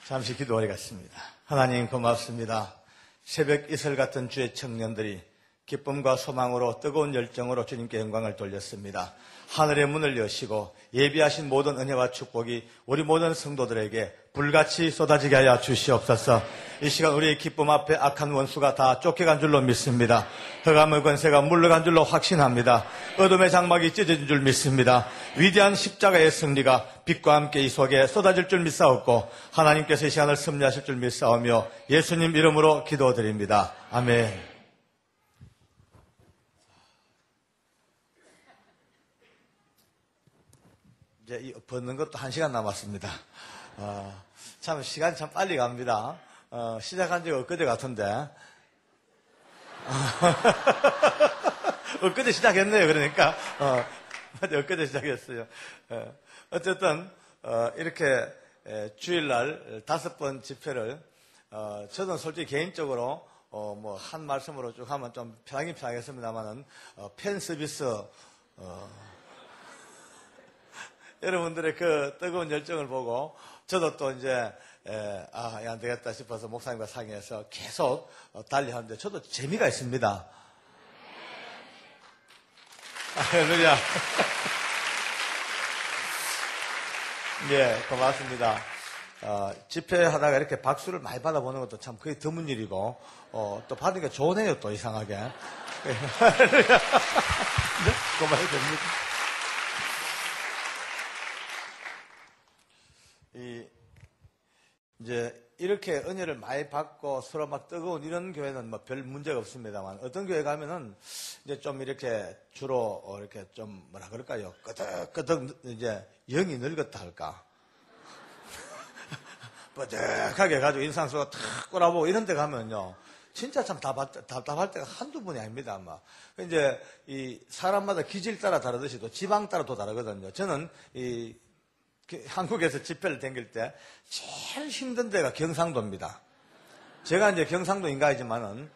잠시 기도하겠습니다. 하나님 고맙습니다. 새벽 이슬 같은 주의 청년들이 기쁨과 소망으로 뜨거운 열정으로 주님께 영광을 돌렸습니다. 하늘의 문을 여시고 예비하신 모든 은혜와 축복이 우리 모든 성도들에게 불같이 쏟아지게 하여 주시옵소서. 이 시간 우리의 기쁨 앞에 악한 원수가 다 쫓겨간 줄로 믿습니다. 흑암의 권세가 물러간 줄로 확신합니다. 어둠의 장막이 찢어진 줄 믿습니다. 위대한 십자가의 승리가 빛과 함께 이 속에 쏟아질 줄 믿사옵고 하나님께서 이 시간을 섭리하실 줄 믿사오며 예수님 이름으로 기도드립니다. 아멘. 이제 벗는 것도 1시간 남았습니다. 참 시간이 참 빨리 갑니다. 시작한 지가 엊그제 같은데 엊그제 시작했네요. 그러니까 엊그제 시작했어요. 어쨌든 이렇게 주일날 5번 집회를 저는 솔직히 개인적으로 뭐 한 말씀으로 쭉 하면 좀 편하긴 편하겠습니다만은 팬 서비스 여러분들의 그 뜨거운 열정을 보고 저도 또 이제 안 되겠다 싶어서 목사님과 상의해서 계속 달리하는데 저도 재미가 있습니다. 할렐루야. 예, 고맙습니다. 집회하다가 이렇게 박수를 많이 받아보는 것도 참 거의 드문 일이고 또 받으니까 좋네요, 또 이상하게. 할렐루야. 네? 고마워요, 됩니다. 이제 이렇게 은혜를 많이 받고 서로 막 뜨거운 이런 교회는 뭐 별 문제가 없습니다만 어떤 교회 가면은 이제 좀 이렇게 주로 이렇게 좀 뭐라 그럴까요? 끄덕끄덕 이제 영이 늙었다 할까? 뻐득하게 해가지고 인상수가 탁 꼬라보고 이런 데 가면요. 진짜 참 답답할 때가 한두 번이 아닙니다, 아마. 이제 이 사람마다 기질 따라 다르듯이 또 지방 따라 또 다르거든요. 저는 한국에서 집회를 다닐 때 제일 힘든 데가 경상도입니다. 제가 이제 경상도 인가이지만은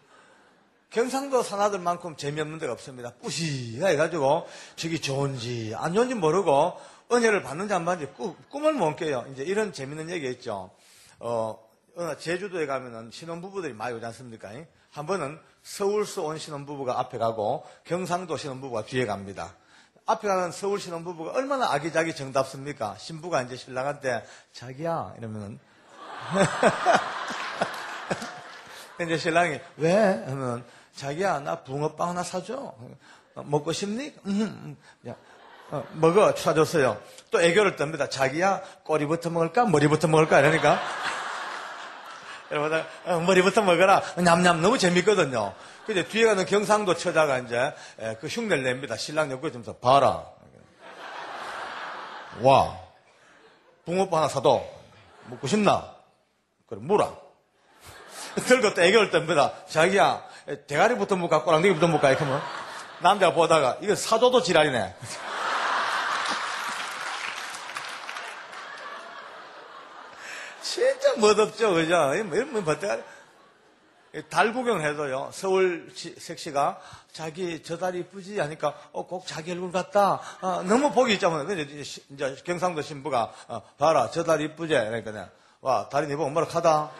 경상도 사나들만큼 재미없는 데가 없습니다. 뿌시가 해가지고 저기 좋은지 안 좋은지 모르고 은혜를 받는지 안 받는지 꿈을 못 꿔요. 이제 이런 재밌는 얘기 있죠. 제주도에 가면은 신혼부부들이 많이 오지 않습니까? 한 번은 서울서 온 신혼부부가 앞에 가고 경상도 신혼부부가 뒤에 갑니다. 앞에 가는 서울 신혼부부가 얼마나 아기자기 정답습니까? 신부가 이제 신랑한테 자기야 이러면은 이제 신랑이 왜? 하면 자기야 나 붕어빵 하나 사줘. 먹고 싶니? 야, 먹어. 사줬어요. 또 애교를 떱니다. 자기야 꼬리부터 먹을까? 머리부터 먹을까? 이러니까 여러분 머리부터 먹어라. 냠냠 너무 재밌거든요. 근데 뒤에 가는 경상도 처자가 이제 그 흉내를 냅니다. 신랑 옆구리 좀 봐라. 와, 붕어빵 하나 사도 먹고 싶나? 그래, 물어. 들고 또 애교를 떱니다. 자기야, 대가리부터 먹을까? 꼬랑대기부터 먹을까? 이렇게 하면 남자가 보다가 이거 사줘도 지랄이네. 진짜 멋없죠, 그죠? 이런 버텨야 달 구경을 해도요, 서울 색시가 자기 저 다리 이쁘지? 하니까, 꼭 자기 얼굴 같다. 너무 복이 있잖아요. 근데 이제 경상도 신부가, 봐라, 저 다리 이쁘지? 그러니까, 와, 다리 네 보고 뭐라 하다.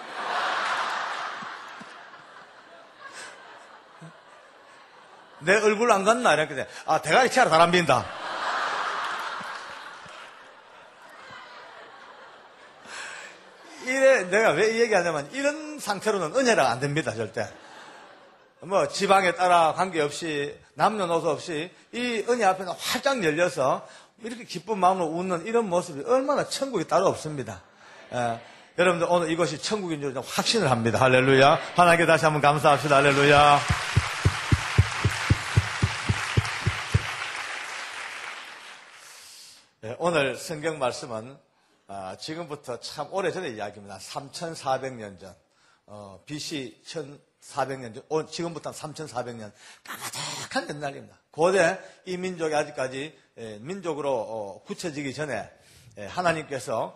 내 얼굴 안 같나? 이렇게, 대가리 치아로 잘 안 빈다. 내가 왜 이 얘기하냐면 이런 상태로는 은혜가 안 됩니다, 절대. 뭐 지방에 따라 관계없이 남녀노소 없이 이 은혜 앞에는 활짝 열려서 이렇게 기쁜 마음으로 웃는 이런 모습이 얼마나 천국이 따로 없습니다. 여러분들 오늘 이것이 천국인 줄 확신을 합니다. 할렐루야. 하나님께 다시 한번 감사합시다. 할렐루야. 오늘 성경 말씀은 지금부터 참 오래전의 이야기입니다. 3,400년 전, BC 1,400년 전, 지금부터 3,400년, 까마득한 옛날입니다. 고대 이 민족이 아직까지 민족으로 굳혀지기 전에 하나님께서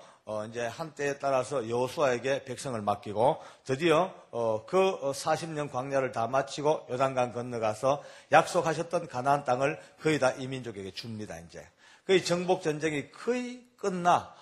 이제 한때에 따라서 여호수아에게 백성을 맡기고 드디어 그 40년 광야를 다 마치고 요단강 건너가서 약속하셨던 가나안 땅을 거의 다 이 민족에게 줍니다. 이제 거의 정복 전쟁이 거의 끝나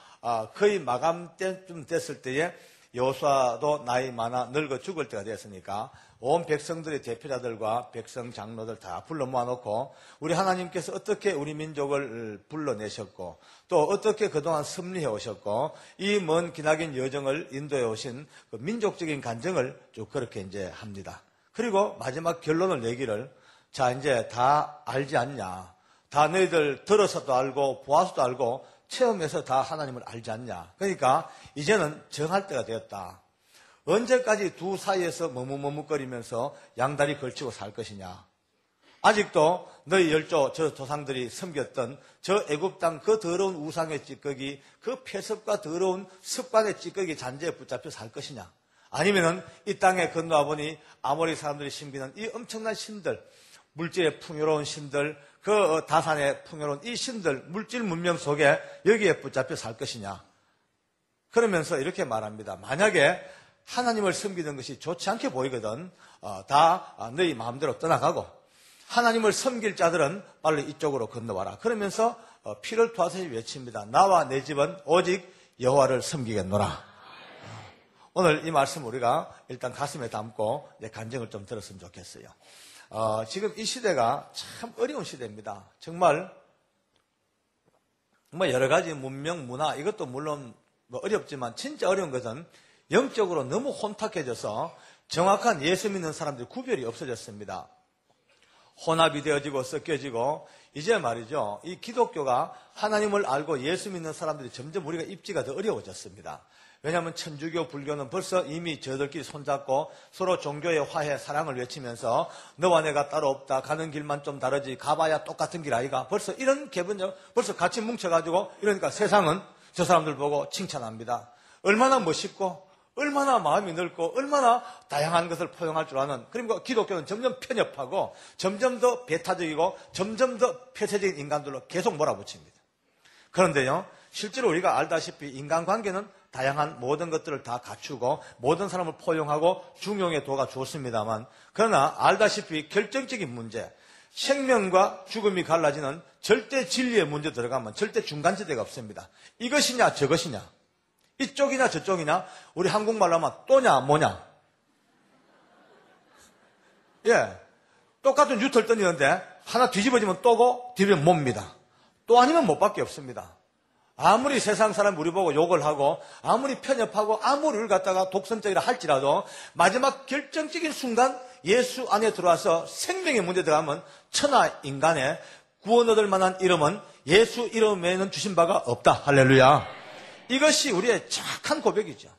거의 마감 때쯤 됐을 때에 여호수아도 나이 많아 늙어 죽을 때가 되었으니까 온 백성들의 대표자들과 백성 장로들 다 불러 모아놓고 우리 하나님께서 어떻게 우리 민족을 불러내셨고 또 어떻게 그동안 섭리해 오셨고 이 먼 기나긴 여정을 인도해 오신 그 민족적인 간증을 쭉 그렇게 이제 합니다. 그리고 마지막 결론을 내기를 자 이제 다 알지 않냐, 다 너희들 들어서도 알고 보아서도 알고 체험해서 다 하나님을 알지 않냐. 그러니까 이제는 정할 때가 되었다. 언제까지 두 사이에서 머뭇머뭇거리면서 양다리 걸치고 살 것이냐. 아직도 너희 열조 저 조상들이 섬겼던 저 애굽 땅 그 더러운 우상의 찌꺼기, 그 폐습과 더러운 습관의 찌꺼기 잔재에 붙잡혀 살 것이냐. 아니면은 이 땅에 건너와 보니 아모리 사람들이 신비는 이 엄청난 신들, 물질의 풍요로운 신들, 그 다산의 풍요로운 이 신들, 물질 문명 속에 여기에 붙잡혀 살 것이냐. 그러면서 이렇게 말합니다. 만약에 하나님을 섬기는 것이 좋지 않게 보이거든 다 너희 마음대로 떠나가고 하나님을 섬길 자들은 빨리 이쪽으로 건너와라. 그러면서 피를 토하듯이 외칩니다. 나와 내 집은 오직 여호와를 섬기겠노라. 오늘 이 말씀 우리가 일단 가슴에 담고 내 간증을 좀 들었으면 좋겠어요. 지금 이 시대가 참 어려운 시대입니다. 정말 뭐 여러 가지 문명, 문화 이것도 물론 뭐 어렵지만 진짜 어려운 것은 영적으로 너무 혼탁해져서 정확한 예수 믿는 사람들이 구별이 없어졌습니다. 혼합이 되어지고 섞여지고 이제 말이죠. 이 기독교가 하나님을 알고 예수 믿는 사람들이 점점 우리가 입지가 더 어려워졌습니다. 왜냐하면 천주교, 불교는 벌써 이미 저들끼리 손잡고 서로 종교의 화해, 사랑을 외치면서 너와 내가 따로 없다. 가는 길만 좀 다르지. 가봐야 똑같은 길 아이가. 벌써 이런 개분적 벌써 같이 뭉쳐가지고 이러니까 세상은 저 사람들 보고 칭찬합니다. 얼마나 멋있고 얼마나 마음이 넓고 얼마나 다양한 것을 포용할 줄 아는. 그러니까 기독교는 점점 편협하고 점점 더 배타적이고 점점 더 폐쇄적인 인간들로 계속 몰아붙입니다. 그런데요, 실제로 우리가 알다시피 인간관계는 다양한 모든 것들을 다 갖추고 모든 사람을 포용하고 중용의 도가 좋습니다만 그러나 알다시피 결정적인 문제, 생명과 죽음이 갈라지는 절대 진리의 문제 들어가면 절대 중간지대가 없습니다. 이것이냐 저것이냐, 이쪽이냐 저쪽이냐, 우리 한국말로 하면 또냐 뭐냐. 예, 똑같은 유털 던지는데 하나 뒤집어지면 또고 뒤집으면 뭡니다. 또 아니면 못밖에 없습니다. 아무리 세상 사람 우리 보고 욕을 하고 아무리 편협하고 아무리 우리를 갖다가 독선적이라 할지라도 마지막 결정적인 순간 예수 안에 들어와서 생명의 문제 들어가면 천하 인간의 구원 얻을 만한 이름은 예수 이름 외에는 주신 바가 없다. 할렐루야. 이것이 우리의 정확한 고백이죠.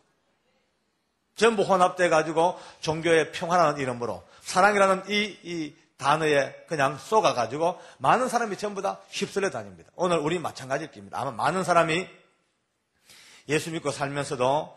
전부 혼합돼 가지고 종교의 평화라는 이름으로 사랑이라는 이 단어에 그냥 쏘가가지고 많은 사람이 전부 다 휩쓸려 다닙니다. 오늘 우리 마찬가지일 겁니다. 아마 많은 사람이 예수 믿고 살면서도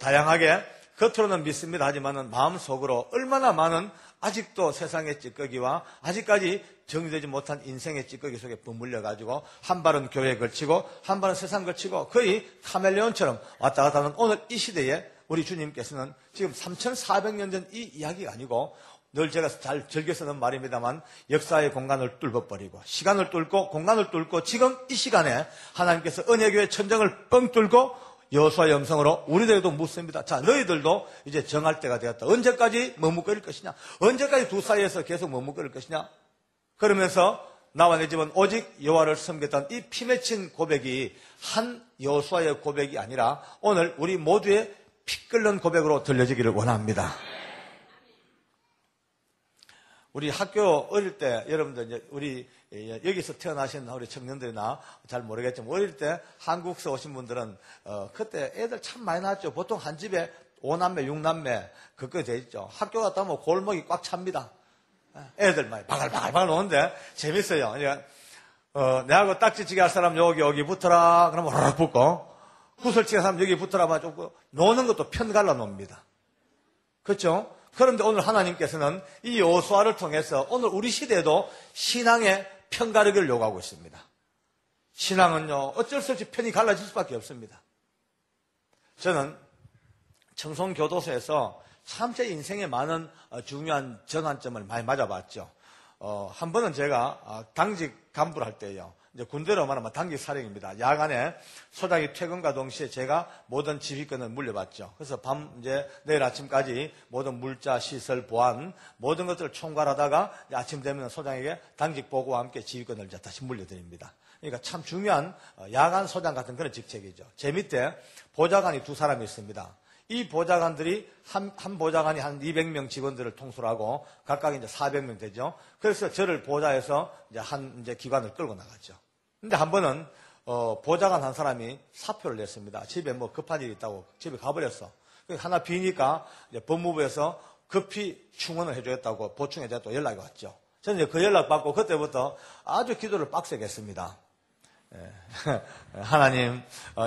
다양하게 겉으로는 믿습니다 하지만은 마음속으로 얼마나 많은 아직도 세상의 찌꺼기와 아직까지 정리되지 못한 인생의 찌꺼기 속에 버물려가지고 한 발은 교회에 걸치고 한 발은 세상 걸치고 거의 카멜레온처럼 왔다 갔다 하는 오늘 이 시대에 우리 주님께서는 지금 3400년 전 이 이야기가 아니고 늘 제가 잘 즐겨 쓰는 말입니다만 역사의 공간을 뚫어버리고 시간을 뚫고 공간을 뚫고 지금 이 시간에 하나님께서 은혜교회 천정을 뻥 뚫고 여호수아의 음성으로 우리들에게도 묻습니다. 자, 너희들도 이제 정할 때가 되었다. 언제까지 머뭇거릴 것이냐? 언제까지 두 사이에서 계속 머뭇거릴 것이냐? 그러면서 나와 내 집은 오직 여호와를 섬겼던 이 피 맺힌 고백이 한 여호수아의 고백이 아니라 오늘 우리 모두의 피 끓는 고백으로 들려지기를 원합니다. 우리 학교 어릴 때 여러분들 이제 우리 여기서 태어나신 우리 청년들이나 잘 모르겠지만 어릴 때 한국서 오신 분들은 그때 애들 참 많이 낳았죠. 보통 한 집에 5남매, 6남매 그거 돼 있죠. 학교 갔다 오면 골목이 꽉 찹니다. 애들 많이 바글바글 노는데 재밌어요. 내하고 딱지치기 할 사람 여기 붙어라. 그러면 호로록 붙고 구슬치기 할 사람 여기 붙어라. 좀 노는 것도 편 갈라 놉니다. 그렇죠? 그런데 오늘 하나님께서는 이 여호수아를 통해서 오늘 우리 시대에도 신앙의 편가르기를 요구하고 있습니다. 신앙은요, 어쩔 수 없이 편이 갈라질 수밖에 없습니다. 저는 청송교도소에서 참 제 인생에 많은 중요한 전환점을 많이 맞아봤죠. 한 번은 제가 당직 간부를 할 때요. 이제 군대로 말하면 단기 사령입니다. 야간에 소장이 퇴근과 동시에 제가 모든 지휘권을 물려받죠. 그래서 이제 내일 아침까지 모든 물자, 시설, 보안, 모든 것들을 총괄하다가 아침 되면 소장에게 당직 보고와 함께 지휘권을 이제 다시 물려드립니다. 그러니까 참 중요한 야간 소장 같은 그런 직책이죠. 제 밑에 보좌관이 2사람이 있습니다. 이 보좌관들이 한 보좌관이 한 200명 직원들을 통솔하고 각각 이제 400명 되죠. 그래서 저를 보좌해서 이제 기관을 끌고 나갔죠. 근데 한 번은 보좌관 한 사람이 사표를 냈습니다. 집에 뭐 급한 일이 있다고 집에 가버렸어. 하나 비니까 이제 법무부에서 급히 충원을 해주겠다고 보충해주겠다고 연락이 왔죠. 저는 이제 그 연락 받고 그때부터 아주 기도를 빡세게 했습니다. 하나님,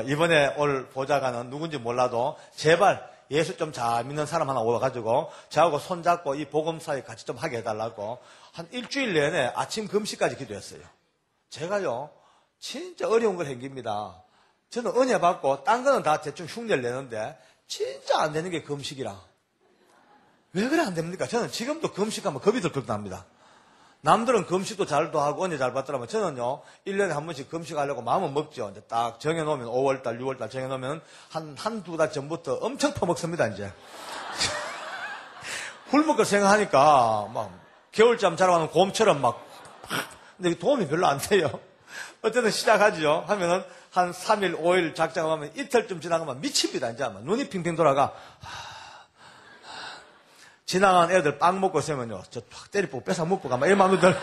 이번에 올 보좌관은 누군지 몰라도 제발 예수 좀 잘 믿는 사람 하나 오가지고 저하고 손잡고 이 복음사에 같이 좀 하게 해달라고 한 일주일 내내 아침 금식까지 기도했어요. 제가요 진짜 어려운 걸 행깁니다. 저는 은혜 받고 딴 거는 다 대충 흉내를 내는데 진짜 안 되는 게 금식이라. 왜 그래 안 됩니까? 저는 지금도 금식하면 겁이 들컥 납니다. 남들은 금식도 잘도 하고 은혜 잘 받더라면 저는요 1년에 한 번씩 금식하려고 마음은 먹죠. 이제 딱 정해놓으면 5월달 6월달 정해놓으면 한두 달 전부터 엄청 퍼먹습니다. 이제 굶을 걸 생각하니까 막 겨울잠 자러 가는 곰처럼 막 근데 도움이 별로 안 돼요. 어쨌든 시작하죠. 하면은 한 3일 5일 작정하면 이틀쯤 지나가면 미칩니다. 이제 아마 눈이 핑핑 돌아가. 지나간 애들 빵 먹고 있으면요, 저 확 때리고 뺏어 먹고 가면 이런 마음이 들.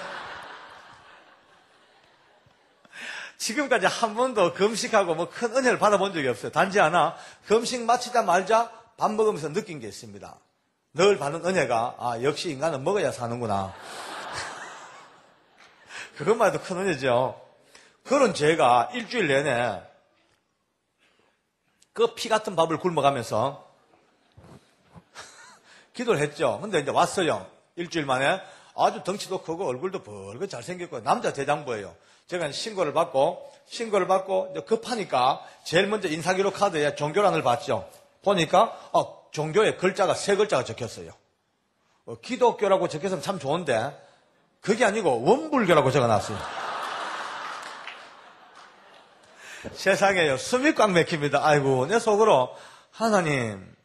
지금까지 한 번도 금식하고 뭐 큰 은혜를 받아본 적이 없어요. 단지 하나, 금식 마치자마자 밥 먹으면서 느낀 게 있습니다. 늘 받는 은혜가, 역시 인간은 먹어야 사는구나. 그것만 해도 큰 은혜죠. 그런 제가 일주일 내내 그 피 같은 밥을 굶어가면서 기도를 했죠. 근데 이제 왔어요. 일주일 만에 아주 덩치도 크고 얼굴도 벌겋게 잘생겼고 남자 대장부예요. 제가 신고를 받고 이제 급하니까 제일 먼저 인사기록 카드에 종교란을 봤죠. 보니까 종교에 글자가 3글자가 적혔어요. 기독교라고 적혀서는 참 좋은데 그게 아니고 원불교라고 적어놨어요. 세상에요. 숨이 꽉 막힙니다. 아이고 내 속으로 하나님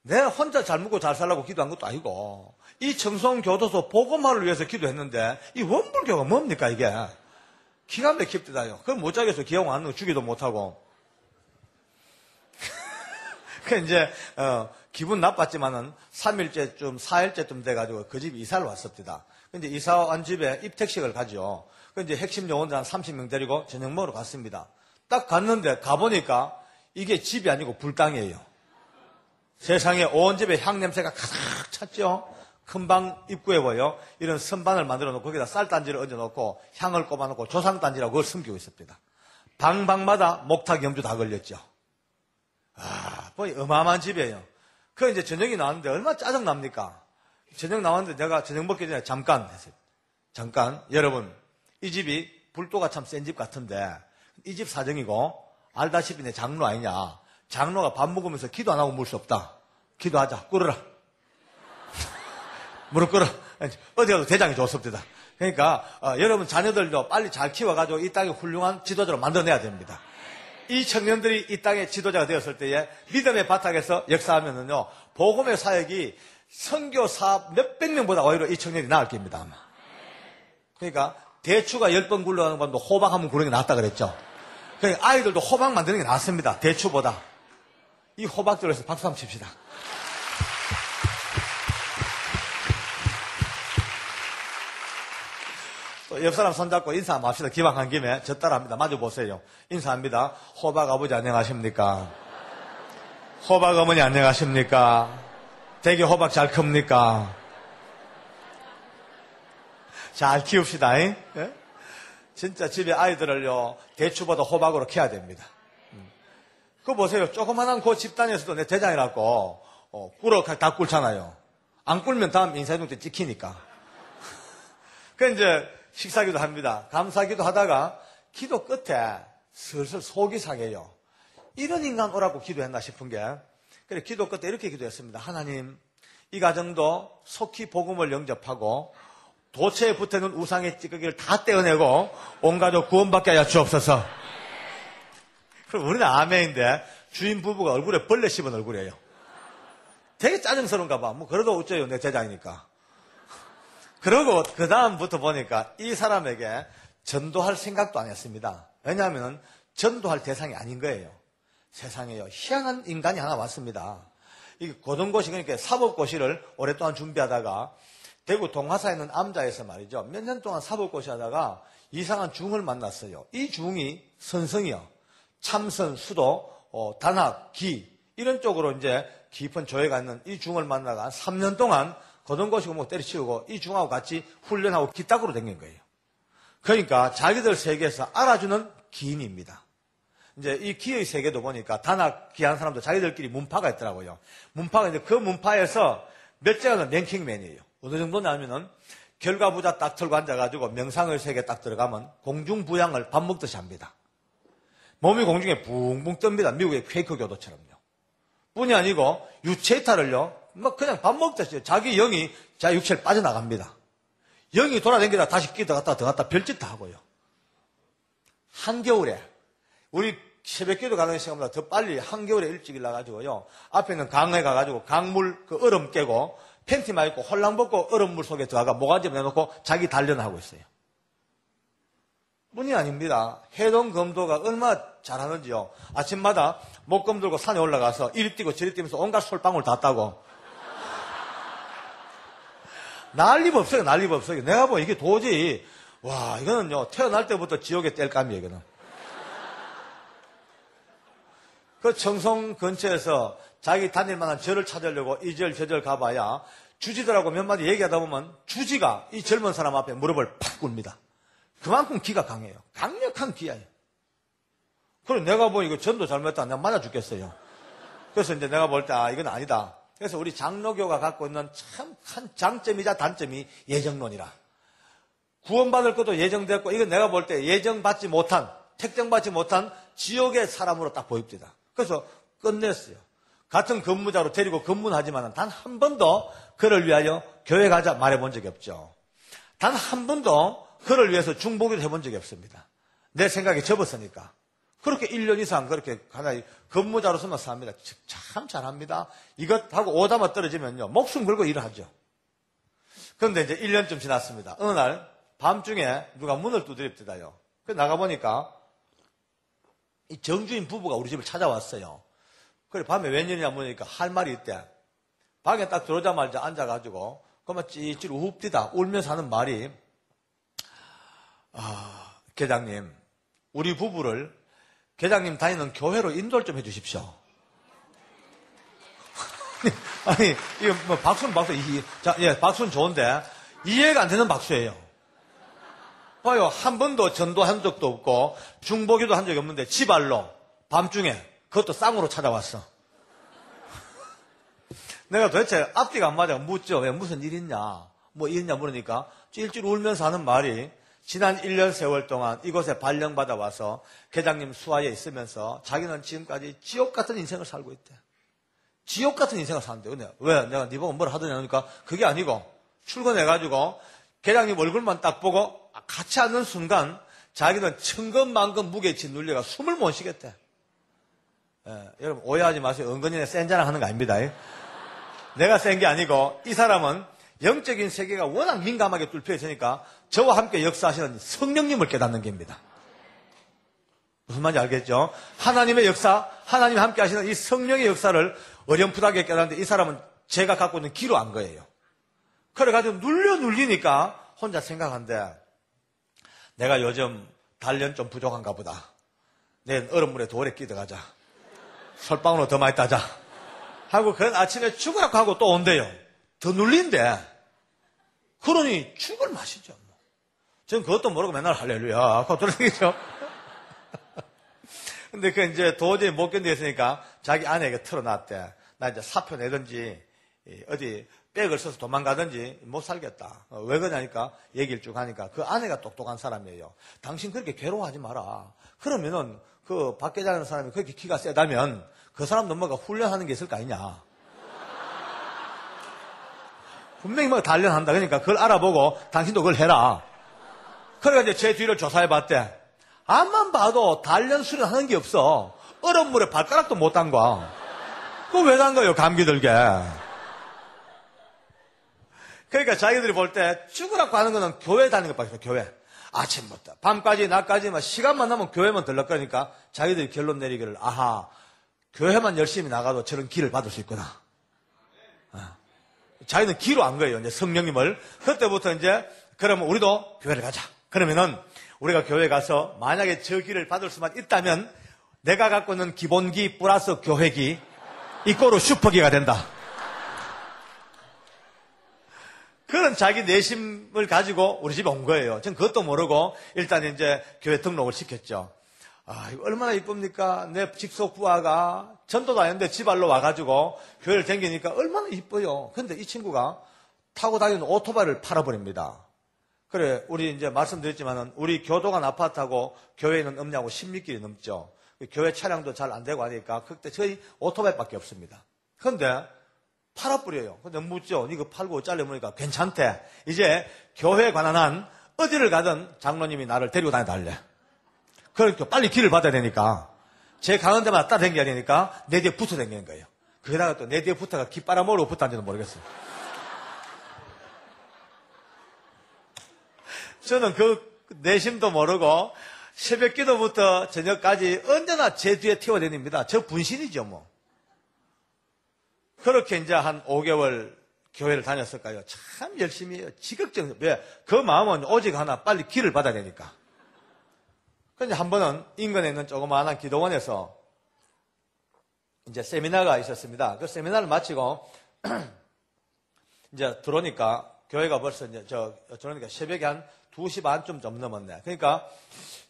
내가 혼자 잘 먹고 잘 살라고 기도한 것도 아니고 이 청송교도소 복음화를 위해서 기도했는데 이 원불교가 뭡니까 이게. 기가 막힙니다요. 그걸 못 자겠어요. 기왕 왔는 거 주기도 못하고. 그 이제 기분 나빴지만은 3일째쯤 4일째쯤 돼가지고 그 집 이사를 왔습니다. 근데 이사 온 집에 입택식을 가죠. 그 이제 핵심 요원들 한 30명 데리고 저녁 먹으러 갔습니다. 딱 갔는데 가보니까 이게 집이 아니고 불당이에요. 세상에 온 집에 향 냄새가 가득 찼죠. 큰 방 입구에 보여 이런 선반을 만들어 놓고 거기다 쌀단지를 얹어 놓고 향을 꼽아 놓고 조상단지라고 그걸 숨기고 있습니다. 방마다 목탁 염주 다 걸렸죠. 거의 어마어마한 집이에요. 그 이제 저녁이 나왔는데 얼마나 짜증 납니까? 저녁 나왔는데 내가 저녁 먹기 전에 잠깐 했어요. 잠깐 여러분 이 집이 불도가 참 센 집 같은데 이 집 사정이고 알다시피 내 장로 아니냐. 장로가 밥 먹으면서 기도 안 하고 물 수 없다. 기도하자. 꿇어라. 무릎 꿇어. 어디 가도 대장이 좋습니다. 그러니까 여러분 자녀들도 빨리 잘 키워가지고 이 땅에 훌륭한 지도자로 만들어내야 됩니다. 이 청년들이 이 땅의 지도자가 되었을 때에 믿음의 바탕에서 역사하면은요 복음의 사역이 선교사 몇백 명보다 오히려 이 청년이 나을 겁니다. 아마. 그러니까 대추가 10번 굴러가는 것보다 호박 한 번 굴러가는 게 낫다 그랬죠. 그러니까 아이들도 호박 만드는 게 낫습니다. 대추보다. 이 호박들에서 박수 한번 칩시다. 또 옆 사람 손잡고 인사 한번 합시다. 기왕한 김에 저 따라합니다. 마주 보세요. 인사합니다. 호박 아버지 안녕하십니까? 호박 어머니 안녕하십니까? 대게 호박 잘 큽니까? 잘 키웁시다. 예? 진짜 집에 아이들을요 대추보다 호박으로 키워야 됩니다. 그거 보세요. 조그만한 그 집단에서도 내 대장이라고 꿇어 다 꿇잖아요. 안 꿇으면 다음 인사이동 때 찍히니까. 그 이제 식사기도 합니다. 감사기도 하다가 기도 끝에 슬슬 속이 상해요. 이런 인간 오라고 기도했나 싶은 게 그래 기도 끝에 이렇게 기도했습니다. 하나님 이 가정도 속히 복음을 영접하고 도체에 붙어있는 우상의 찌꺼기를 다 떼어내고 온 가족 구원받게 하여 주옵소서. 그럼 우리는 아멘인데 주인 부부가 얼굴에 벌레 씹은 얼굴이에요. 되게 짜증스러운가 봐. 뭐 그래도 어째요, 내 제자이니까. 그러고 그 다음부터 보니까 이 사람에게 전도할 생각도 안 했습니다. 왜냐하면 전도할 대상이 아닌 거예요. 세상에요, 희한한 인간이 하나 왔습니다. 이 고등고시, 그러니까 사법고시를 오랫동안 준비하다가 대구 동화사에 있는 암자에서 말이죠, 몇 년 동안 사법고시 하다가 이상한 중을 만났어요. 이 중이 선성이요, 참선, 수도, 단학, 기 이런 쪽으로 이제 깊은 조예가 있는 이 중을 만나가 3년 동안 고등고시 공부 때려치우고 이 중하고 같이 훈련하고 기딱으로 댕긴 거예요. 그러니까 자기들 세계에서 알아주는 기인입니다. 이제 이 기의 세계도 보니까 단학 기한 사람도 자기들끼리 문파가 있더라고요. 문파가 이제 그 문파에서 몇째가는 랭킹맨이에요. 어느 정도냐면은 결과부자 딱 털고 앉아가지고 명상의 세계에 딱 들어가면 공중부양을 밥 먹듯이 합니다. 몸이 공중에 붕붕 뜹니다. 미국의 퀘이크 교도처럼요. 뿐이 아니고 유체이탈을요, 막 그냥 밥 먹듯이 자기 영이 자기 육체를 빠져나갑니다. 영이 돌아다니다 다시 들어갔다 별짓 다 하고요. 한겨울에 우리 새벽기도 가는 시간보다 더 빨리 한겨울에 일찍 일어나가지고요, 앞에 있는 강에 가가지고 강물 그 얼음 깨고 팬티만 입고 홀랑 벗고 얼음물 속에 들어가 모가지 내놓고 자기 단련하고 있어요. 뿐이 아닙니다. 해동검도가 얼마나 잘하는지요. 아침마다 목검 들고 산에 올라가서 이리 뛰고 저리 뛰면서 온갖 솔방울 다 따고 난리법석이에요. 난리법석이에요. 내가 보면 이게 도저히, 와, 이거는요, 태어날 때부터 지옥의 땔감이에요, 이거는. 그 청송 근처에서 자기 다닐 만한 절을 찾으려고 이 절, 저 절 가봐야 주지들하고 몇 마디 얘기하다 보면 주지가 이 젊은 사람 앞에 무릎을 팍 꿇습니다. 그만큼 기가 강해요. 강력한 기야예요. 그래, 내가 보니 이거 전도 잘못했다. 내가 맞아 죽겠어요. 그래서 이제 내가 볼 때, 이건 아니다. 그래서 우리 장로교가 갖고 있는 참 큰 장점이자 단점이 예정론이라. 구원받을 것도 예정됐고, 이건 내가 볼 때 예정받지 못한, 택정받지 못한 지옥의 사람으로 딱 보입니다. 그래서 끝냈어요. 같은 근무자로 데리고 근무하지만 단 한 번도 그를 위하여 교회 가자 말해본 적이 없죠. 단 한 번도 그를 위해서 중보기도 해본 적이 없습니다. 내 생각에 접었으니까. 그렇게 1년 이상 그렇게 하나의 근무자로서만 삽니다. 참 잘합니다. 이것하고 오다마 떨어지면요, 목숨 걸고 일을 하죠. 그런데 이제 1년쯤 지났습니다. 어느 날 밤중에 누가 문을 두드립디다요. 그래서 나가보니까 이 정주인 부부가 우리 집을 찾아왔어요. 그래, 밤에 웬일이냐 보니까 할 말이 있대. 방에 딱 들어오자마자 앉아가지고 그만 찌릿찌릿 우웁디다 울면서 하는 말이, 계장님, 우리 부부를 계장님 다니는 교회로 인도를 좀 해주십시오. 아니, 이거 뭐 박수는 박수, 자, 예, 박수는 좋은데 이해가 안 되는 박수예요. 봐요, 한 번도 전도한 적도 없고 중보기도 한 적이 없는데 지발로 밤중에 그것도 쌍으로 찾아왔어. 내가 도대체 앞뒤가 안 맞아 묻죠. 왜 무슨 일 있냐, 뭐 있냐 물으니까 찔찔 울면서 하는 말이, 지난 1년 세월 동안 이곳에 발령받아 와서 계장님 수하에 있으면서 자기는 지금까지 지옥 같은 인생을 살고 있대. 지옥 같은 인생을 사는데, 왜? 내가 네 보고 뭘 하더냐 하니까 그게 아니고, 출근해가지고 계장님 얼굴만 딱 보고 같이 앉는 순간 자기는 천근만근 무게에 짓눌려가 숨을 못 쉬겠대. 예, 여러분 오해하지 마세요. 은근히 센 자랑 하는 거 아닙니다. 내가 센 게 아니고 이 사람은 영적인 세계가 워낙 민감하게 뚫려 있으니까 저와 함께 역사하시는 성령님을 깨닫는 겁니다. 무슨 말인지 알겠죠? 하나님의 역사, 하나님이 함께 하시는 이 성령의 역사를 어렴풋하게 깨닫는데 이 사람은 제가 갖고 있는 기로 안 거예요. 그래가지고 눌리니까 혼자 생각한데, 내가 요즘 단련 좀 부족한가 보다. 내일 얼음물에 더 오래 끼들어가자. 솔방울로 더 많이 따자. 하고 그 아침에 죽으라고 하고 또 온대요. 더 눌린대. 그러니 죽을 마시죠. 저는 그것도 모르고 맨날 할렐루야 하고 돌아다니죠. 근데 그 이제 도저히 못 견디겠으니까 자기 아내에게 털어놨대. 나 이제 사표 내든지 어디 백을 써서 도망가든지 못 살겠다. 왜 그러냐니까 얘기를 쭉 하니까 그 아내가 똑똑한 사람이에요. 당신 그렇게 괴로워하지 마라. 그러면은 그 밖에 자는 사람이 그렇게 기가 세다면 그 사람도 뭔가 훈련하는 게 있을 거 아니냐. 분명히 뭐 단련한다. 그러니까 그걸 알아보고 당신도 그걸 해라. 그러니까 이제 제 뒤를 조사해 봤대. 앞만 봐도 단련 수련하는 게 없어. 얼음물에 발가락도 못 담가. 그거 왜 담가요, 감기 들게. 그러니까 자기들이 볼 때 죽으라고 하는 거는 교회 다니는 것밖에 없어, 교회. 아침부터 밤까지 낮까지 막 시간만 나면 교회만 들락거리니까 자기들이 결론 내리기를, 아하, 교회만 열심히 나가도 저런 기를 받을 수 있구나. 자기는 기로 안 거예요, 이제 성령님을. 그때부터 이제, 그러면 우리도 교회를 가자. 그러면은 우리가 교회 가서 만약에 저 기를 받을 수만 있다면 내가 갖고 있는 기본기 플러스 교회기 이꼬로 슈퍼기가 된다. 그런 자기 내심을 가지고 우리 집에 온 거예요. 전 그것도 모르고 일단 이제 교회 등록을 시켰죠. 아, 이거 얼마나 이쁩니까? 내 직속 부하가 전도도 아닌데 지발로 와가지고 교회를 다니니까 얼마나 이뻐요. 근데 이 친구가 타고 다니는 오토바이를 팔아버립니다. 그래, 우리 이제 말씀드렸지만은 우리 교도관 아파트하고 교회는 없냐고 10리길이 넘죠. 교회 차량도 잘 안 되고 하니까 그때 저희 오토바이밖에 없습니다. 근데 팔아버려요. 근데 묻죠. 이거 팔고 잘려보니까 괜찮대. 이제 교회에 관한 한 어디를 가든 장로님이 나를 데리고 다녀달래. 그러니까 빨리 길을 받아야 되니까 제 가는 데마다 따라다녀야 되니까 내 뒤에 붙어 다니는 거예요. 거기다가 또 내 뒤에 붙어가 기 빨아먹으러 붙었는지는 모르겠어요. 저는 그 내심도 모르고 새벽 기도부터 저녁까지 언제나 제 뒤에 태워다닙니다. 저 분신이죠, 뭐. 그렇게 이제 한 5개월 교회를 다녔을까요? 참 열심히 해요. 지극정. 왜? 그 마음은 오직 하나, 빨리 길을 받아야 되니까. 근데 한 번은 인근에 있는 조그마한 기도원에서 이제 세미나가 있었습니다. 그 세미나를 마치고 이제 들어오니까 교회가 벌써 이제 들어오니까 새벽에 한 2시 반쯤 좀 넘었네. 그러니까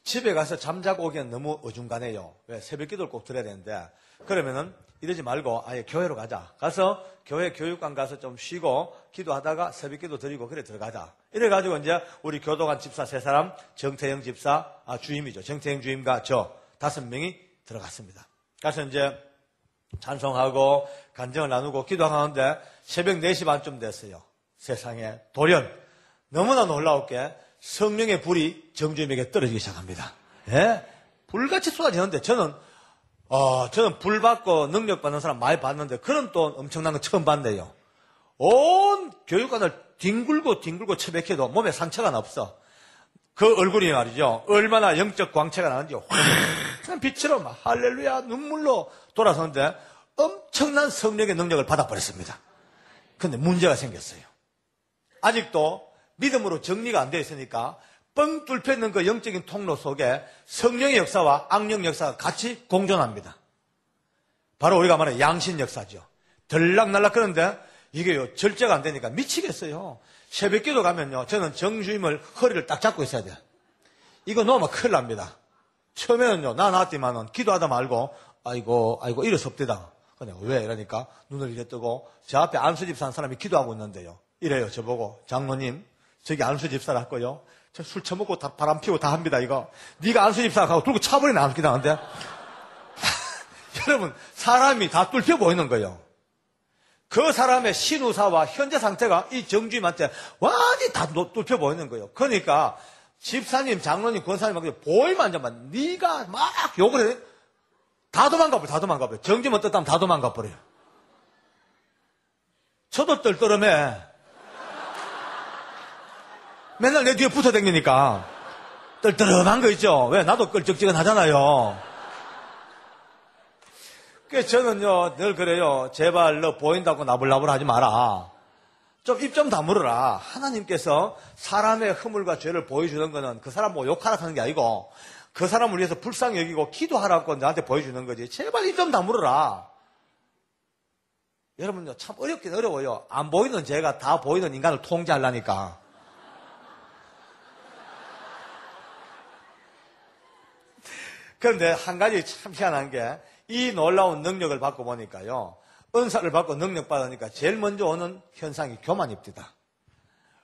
집에 가서 잠자고 오기엔 너무 어중간해요. 왜? 새벽 기도를 꼭 드려야 되는데. 그러면은 이러지 말고 아예 교회로 가자. 가서 교회 교육관 가서 좀 쉬고 기도하다가 새벽 기도 드리고 그래 들어가자. 이래가지고 이제 우리 교도관 집사 3사람, 정태영 집사, 주임이죠. 정태영 주임과 저 5명이 들어갔습니다. 가서 이제 찬송하고 간증을 나누고 기도하는데 새벽 4시 반쯤 됐어요. 세상에 돌연 너무나 놀라웠게 성령의 불이 정주임에게 떨어지기 시작합니다. 예? 불같이 쏟아지는데 저는 불 받고 능력 받는 사람 많이 봤는데 그런 또 엄청난 거 처음 봤는데요. 온 교육관을 뒹굴고 처박혀도 몸에 상처가 없어. 그 얼굴이 말이죠. 얼마나 영적 광채가 나는지 환한 빛으로 막 할렐루야 눈물로 돌아서는데 엄청난 성령의 능력을 받아버렸습니다. 근데 문제가 생겼어요. 아직도 믿음으로 정리가 안 되어 있으니까 뻥 뚫혀 있는 그 영적인 통로 속에 성령의 역사와 악령 역사가 같이 공존합니다. 바로 우리가 말하는 양신 역사죠. 들락날락 그런데 이게요, 절제가 안 되니까 미치겠어요. 새벽 기도 가면요, 저는 정주임을 허리를 딱 잡고 있어야 돼요. 이거 놓으면 큰일 납니다. 처음에는요, 나왔지만은 기도하다 말고, 아이고, 이럴 수 없대다. 그냥 왜? 이러니까 눈을 이렇게 뜨고, 저 앞에 안수 집사 한 사람이 기도하고 있는데요. 이래요, 저보고. 장로님, 저기 안수 집사라고요. 저 술 처먹고 다 바람 피우고 다 합니다, 이거. 네가 안수 집사하고 들고 차버리네, 안수 기도하는데. 여러분, 사람이 다 뚫혀 보이는 거예요. 그 사람의 신우사와 현재 상태가 이 정주임한테 완전히 다 뚫혀 보이는 거예요. 그러니까 집사님, 장로님, 권사님한테 보이면 잠만 네가 막 욕을 해. 다 도망가버려. 정주임 어떻다면 다 도망가버려요. 저도 떨떠름해. 맨날 내 뒤에 붙어 다니니까 떨떠름한 거 있죠. 왜? 나도 끌적지근하잖아요. 그래서 저는요, 늘 그래요. 제발 너 보인다고 나불나불 하지 마라. 좀 입 좀 다물어라. 하나님께서 사람의 허물과 죄를 보여주는 거는 그 사람 뭐 욕하라 하는 게 아니고 그 사람을 위해서 불쌍히 여기고 기도하라고 나한테 보여주는 거지. 제발 입 좀 다물어라. 여러분요, 참 어렵긴 어려워요. 안 보이는 죄가 다 보이는 인간을 통제하려니까. 그런데 한 가지 참 희한한 게 이 놀라운 능력을 받고 보니까요. 은사를 받고 능력 받으니까 제일 먼저 오는 현상이 교만입니다.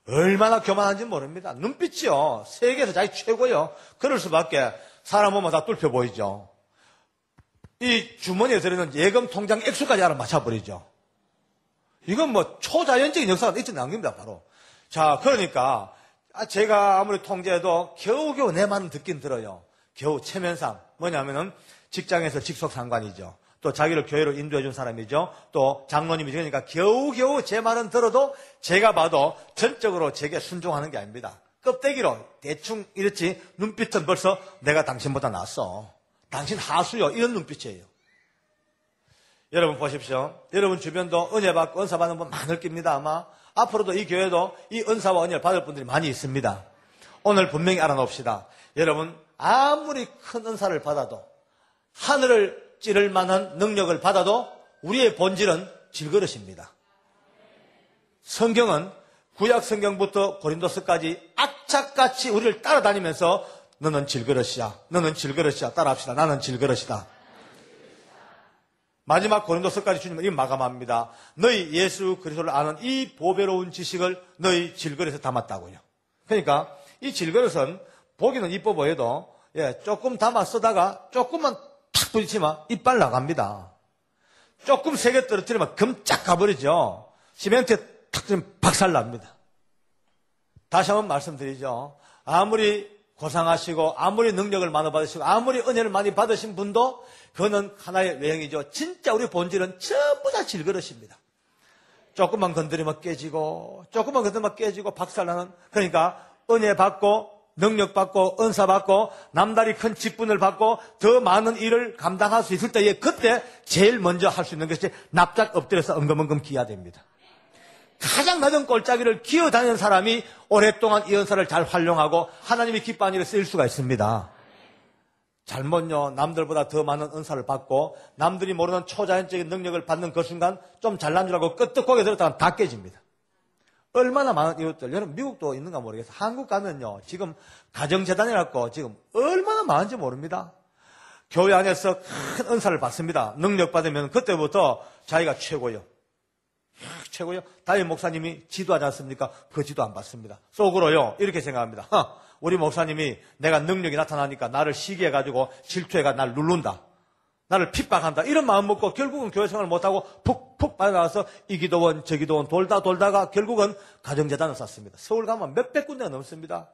얼마나 교만한지 모릅니다. 눈빛이요. 세계에서 자기 최고요. 그럴 수밖에 사람 보면 다 뚫혀 보이죠. 이 주머니에 들어있는 예금 통장 액수까지 알아맞혀버리죠. 이건 뭐 초자연적인 역사가 있지 않은 겁니다, 바로. 자, 그러니까 제가 아무리 통제해도 겨우겨우 내 말은 듣긴 들어요. 겨우 체면상. 뭐냐면은 직장에서 직속 상관이죠. 또 자기를 교회로 인도해 준 사람이죠. 또 장로님이죠. 그러니까 겨우겨우 제 말은 들어도 제가 봐도 전적으로 제게 순종하는 게 아닙니다. 껍데기로 대충 이렇지 눈빛은 벌써 내가 당신보다 낫어. 당신 하수요. 이런 눈빛이에요. 여러분 보십시오. 여러분 주변도 은혜 받고 은사 받는 분 많을 겁니다. 아마 앞으로도 이 교회도 이 은사와 은혜를 받을 분들이 많이 있습니다. 오늘 분명히 알아놓읍시다. 여러분 아무리 큰 은사를 받아도 하늘을 찌를 만한 능력을 받아도 우리의 본질은 질그릇입니다. 성경은 구약 성경부터 고린도서까지 악착같이 우리를 따라다니면서 너는 질그릇이야. 너는 질그릇이야. 따라합시다. 나는 질그릇이다. 마지막 고린도서까지 주님은 이 마감합니다. 너희 예수 그리스도를 아는 이 보배로운 지식을 너희 질그릇에 담았다고요. 그러니까 이 질그릇은 보기는 이뻐 보여도 조금 담아 쓰다가 조금만 탁 부딪히면 이빨 나갑니다. 조금 세게 떨어뜨리면 금짝 가버리죠. 시멘트에 탁 치면 박살납니다. 다시 한번 말씀드리죠. 아무리 고상하시고 아무리 능력을 많이 받으시고 아무리 은혜를 많이 받으신 분도 그거는 하나의 외형이죠. 진짜 우리 본질은 전부 다 질그릇입니다. 조금만 건드리면 깨지고 조금만 건드리면 깨지고 박살나는, 그러니까 은혜 받고 능력 받고 은사 받고 남다리 큰 직분을 받고 더 많은 일을 감당할 수 있을 때에 그때 제일 먼저 할 수 있는 것이 납작 엎드려서 엉금엉금 기야 됩니다. 가장 낮은 골짜기를 기어다니는 사람이 오랫동안 이 은사를 잘 활용하고 하나님이 기뻐하는 일에 쓰일 수가 있습니다. 잘못요, 남들보다 더 많은 은사를 받고 남들이 모르는 초자연적인 능력을 받는 그 순간 좀 잘난 줄 알고 끄떡하게 들었다가 다 깨집니다. 얼마나 많은 이웃들, 여러분 미국도 있는가 모르겠어요. 한국 가면요, 지금 가정재단이라고 지금 얼마나 많은지 모릅니다. 교회 안에서 큰 은사를 받습니다. 능력 받으면 그때부터 자기가 최고요. 최고요. 담임 목사님이 지도하지 않습니까? 그 지도 안 받습니다. 속으로요, 이렇게 생각합니다. 우리 목사님이 내가 능력이 나타나니까 나를 시기해가지고 질투해가 날 누른다. 나를 핍박한다. 이런 마음 먹고 결국은 교회 생활을 못하고 푹푹 빠져나가서 이 기도원 저 기도원 돌다가 결국은 가정재단을 샀습니다. 서울 가면 몇백 군데가 넘습니다.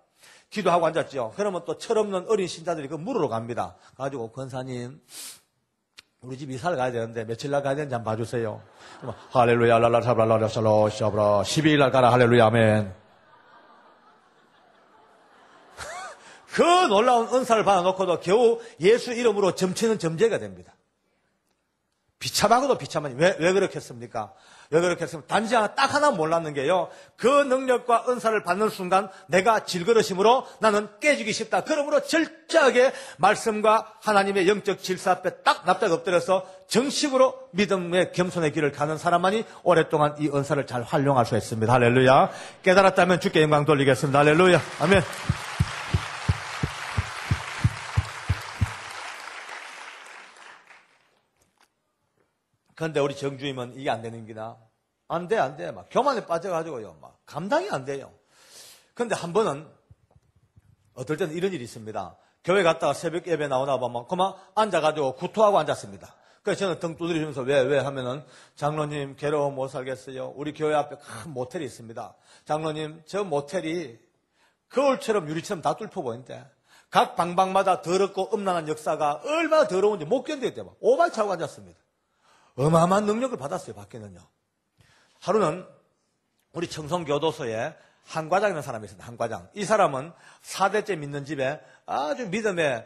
기도하고 앉았죠. 그러면 또 철없는 어린 신자들이 그 물으러 갑니다. 가지고 권사님, 우리 집 이사를 가야 되는데 며칠 날 가야 되는지 한번 봐주세요. 할렐루야 랄랄라샤브랄라샤브라 12일 날 가라. 할렐루야 아멘. 그 놀라운 은사를 받아놓고도 겨우 예수 이름으로 점치는 점쟁이가 됩니다. 비참하고도 비참하니 왜 그렇겠습니까? 왜 그렇겠습니까? 단지 딱 하나 몰랐는 게요, 그 능력과 은사를 받는 순간 내가 질그릇임으로 나는 깨지기 쉽다. 그러므로 철저하게 말씀과 하나님의 영적 질서 앞에 딱 납작 엎드려서 정식으로 믿음의 겸손의 길을 가는 사람만이 오랫동안 이 은사를 잘 활용할 수 있습니다. 할렐루야. 깨달았다면 주께 영광 돌리겠습니다. 할렐루야. 아멘. 그런데 우리 정주임은 이게 안 되는 기나? 안 돼. 막 교만에 빠져가지고요. 막 감당이 안 돼요. 그런데 한 번은 어떨 때는 이런 일이 있습니다. 교회 갔다가 새벽 예배 나오나 보면 그만 앉아가지고 구토하고 앉았습니다. 그래서 저는 등 두드리면서 왜 하면은 장로님 괴로워 못 살겠어요. 우리 교회 앞에 큰 모텔이 있습니다. 장로님 저 모텔이 거울처럼 유리처럼 다 뚫혀 보이는데 각 방방마다 더럽고 음란한 역사가 얼마나 더러운지 못 견디겠대. 오발 차고 앉았습니다. 어마어마한 능력을 받았어요, 밖에는요. 하루는 우리 청송교도소에 한 과장이라는 사람이 있습니다. 한 과장. 이 사람은 4대째 믿는 집에 아주 믿음의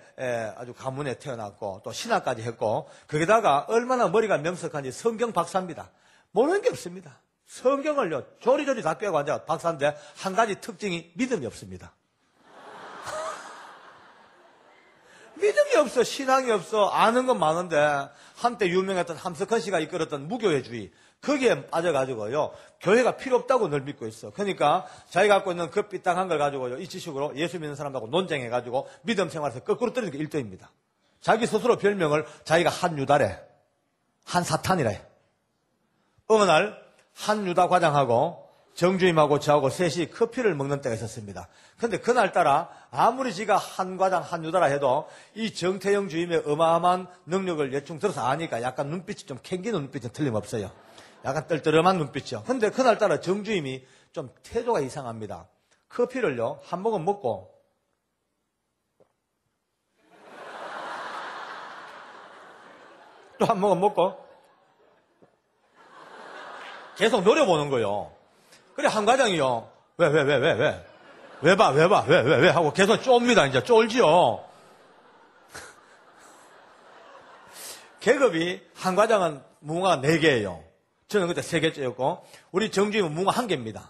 아주 가문에 태어났고 또 신학까지 했고 거기다가 얼마나 머리가 명석한지 성경 박사입니다. 모르는 게 없습니다. 성경을요 조리조리 다 꿰고 앉아 박사인데 한 가지 특징이 믿음이 없습니다. 믿음이 없어. 신앙이 없어. 아는 건 많은데 한때 유명했던 함석헌 씨가 이끌었던 무교회주의 거기에 빠져가지고요 교회가 필요 없다고 늘 믿고 있어. 그러니까 자기가 갖고 있는 그 삐딱한 걸 가지고요 이 지식으로 예수 믿는 사람하고 논쟁해가지고 믿음 생활에서 거꾸로 떨어지는 게 1등입니다. 자기 스스로 별명을 자기가 한유다래, 한사탄이래. 어느 날 한유다 과장하고 정주임하고 저하고 셋이 커피를 먹는 때가 있었습니다. 근데 그날따라 아무리 지가 한과장 한유다라 해도 이 정태영 주임의 어마어마한 능력을 대충 들어서 아니까 약간 눈빛이 좀 캥기는 눈빛은 틀림없어요. 약간 떨떠름한 눈빛이요. 근데 그날따라 정주임이 좀 태도가 이상합니다. 커피를요, 한 모금 먹고 또 한 모금 먹고 계속 노려보는 거예요. 그래, 한 과장이요. 왜 하고 계속 쫭니다, 이제. 쫄지요. 계급이 한 과장은 무궁화가 4개예요. 저는 그때 3개째였고, 우리 정주임은 무궁화 1개입니다.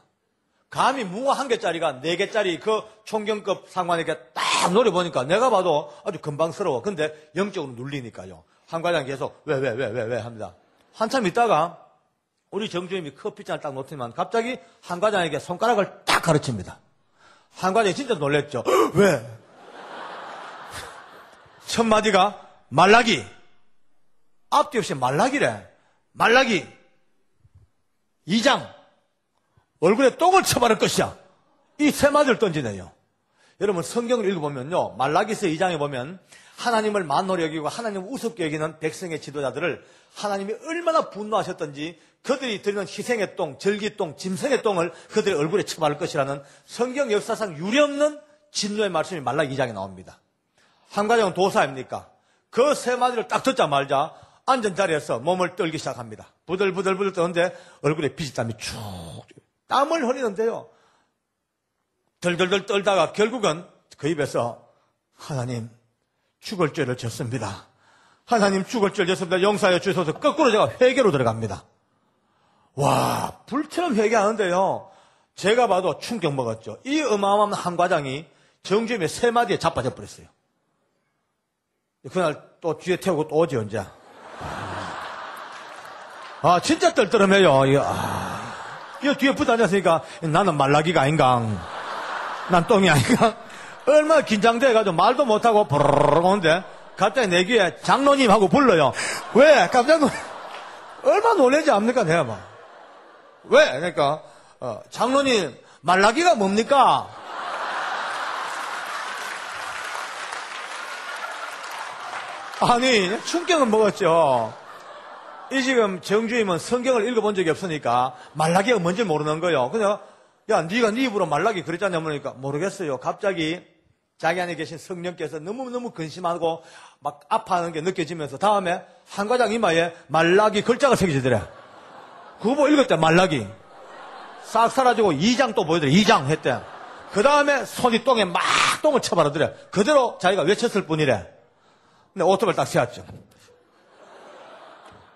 감히 무궁화 1개짜리가 4개짜리 그 총경급 상관에게 딱 노려보니까 내가 봐도 아주 금방스러워. 근데 영적으로 눌리니까요. 한 과장이 계속 왜 합니다. 한참 있다가 우리 정주임이 커피잔을 딱 놓더니만 갑자기 한 과장에게 손가락을 딱 가르칩니다. 한 과장이 진짜 놀랬죠. 왜? 첫 마디가 말라기. 앞뒤 없이 말라기래. 말라기. 2장. 얼굴에 똥을 쳐바를 것이야. 이 세 마디를 던지네요. 여러분 성경을 읽어보면요. 말라기서 2장에 보면 하나님을 만노로 여기고 하나님을 우습게 여기는 백성의 지도자들을 하나님이 얼마나 분노하셨던지 그들이 드리는 희생의 똥, 절기똥, 짐승의 똥을 그들의 얼굴에 쳐바를 것이라는 성경 역사상 유례없는 진노의 말씀이 말라기 2장에 나옵니다. 한 과장은 도사 아닙니까? 그 세 마디를 딱 듣자마자 앉은 자리에서 몸을 떨기 시작합니다. 부들부들 떠는데 얼굴에 피지땀이 쭉 땀을 흘리는데요. 덜덜덜 떨다가 결국은 그 입에서 하나님 죽을 죄를 졌습니다. 하나님 죽을 죄를 졌습니다. 용서하여 주셔서 거꾸로 제가 회개로 들어갑니다. 와, 불처럼 회개하는데요. 제가 봐도 충격 먹었죠. 이 어마어마한 한 과장이 정주임의 세 마디에 자빠져 버렸어요. 그날 또 뒤에 태우고 또 오지 언제. 아, 진짜 떨떠름해요. 이거 뒤에 붙어 앉았으니까 나는 말라기가 아닌가. 난 똥이 아닌가. 얼마나 긴장돼가지고 말도 못하고 버르르 오는데 갑자기 내 귀에 장로님 하고 불러요. 왜? 깜짝 얼마나 놀라지 않습니까? 내가 막. 왜? 그러니까 장로님 말라기가 뭡니까? 아니 충격은 먹었죠. 이 지금 정주임은 성경을 읽어본 적이 없으니까 말라기가 뭔지 모르는 거예요. 그냥 야 네가 네 입으로 말라기 그랬잖냐 그러니까 모르겠어요. 갑자기 자기 안에 계신 성령께서 너무너무 근심하고 막 아파하는 게 느껴지면서 다음에 한 과장 이마에 말라기 글자가 새겨지더래. 그거 보고 읽었대. 말라기 싹 사라지고 2장 또 보여드려. 2장 했대. 그 다음에 손이 똥에 막 똥을 쳐바르더래. 그대로 자기가 외쳤을 뿐이래. 근데 오토바이를 딱 세웠죠.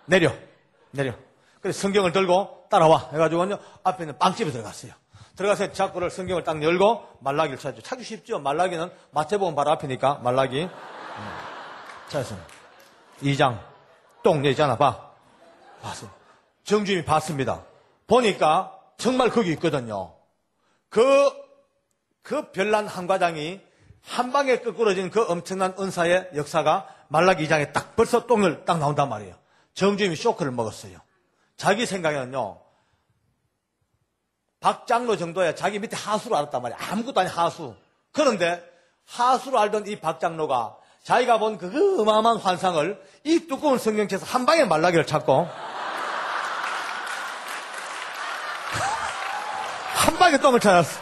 내려. 그래서 성경을 들고 따라와 해가지고요 앞에 있는 빵집에 들어갔어요. 들어가서 자꾸를 성경을 딱 열고 말라기를 찾죠. 찾기 쉽죠. 말라기는 마태복음 바로 앞이니까 말라기 찾았어요. 2장 똥 내잖아. 봤어요. 정주임이 봤습니다. 보니까 정말 거기 있거든요. 그 별난 한 과장이 한 방에 끄꾸러진 그 엄청난 은사의 역사가 말라기 2장에 딱 벌써 똥을 딱 나온단 말이에요. 정주임이 쇼크를 먹었어요. 자기 생각에는요. 박장로 정도야 자기 밑에 하수로 알았단 말이에요. 아무것도 아닌 하수. 그런데 하수로 알던 이 박장로가 자기가 본 그 어마어마한 환상을 이 두꺼운 성경책에서 한 방에 말라기를 찾고 한 방에 똥을 찾았어.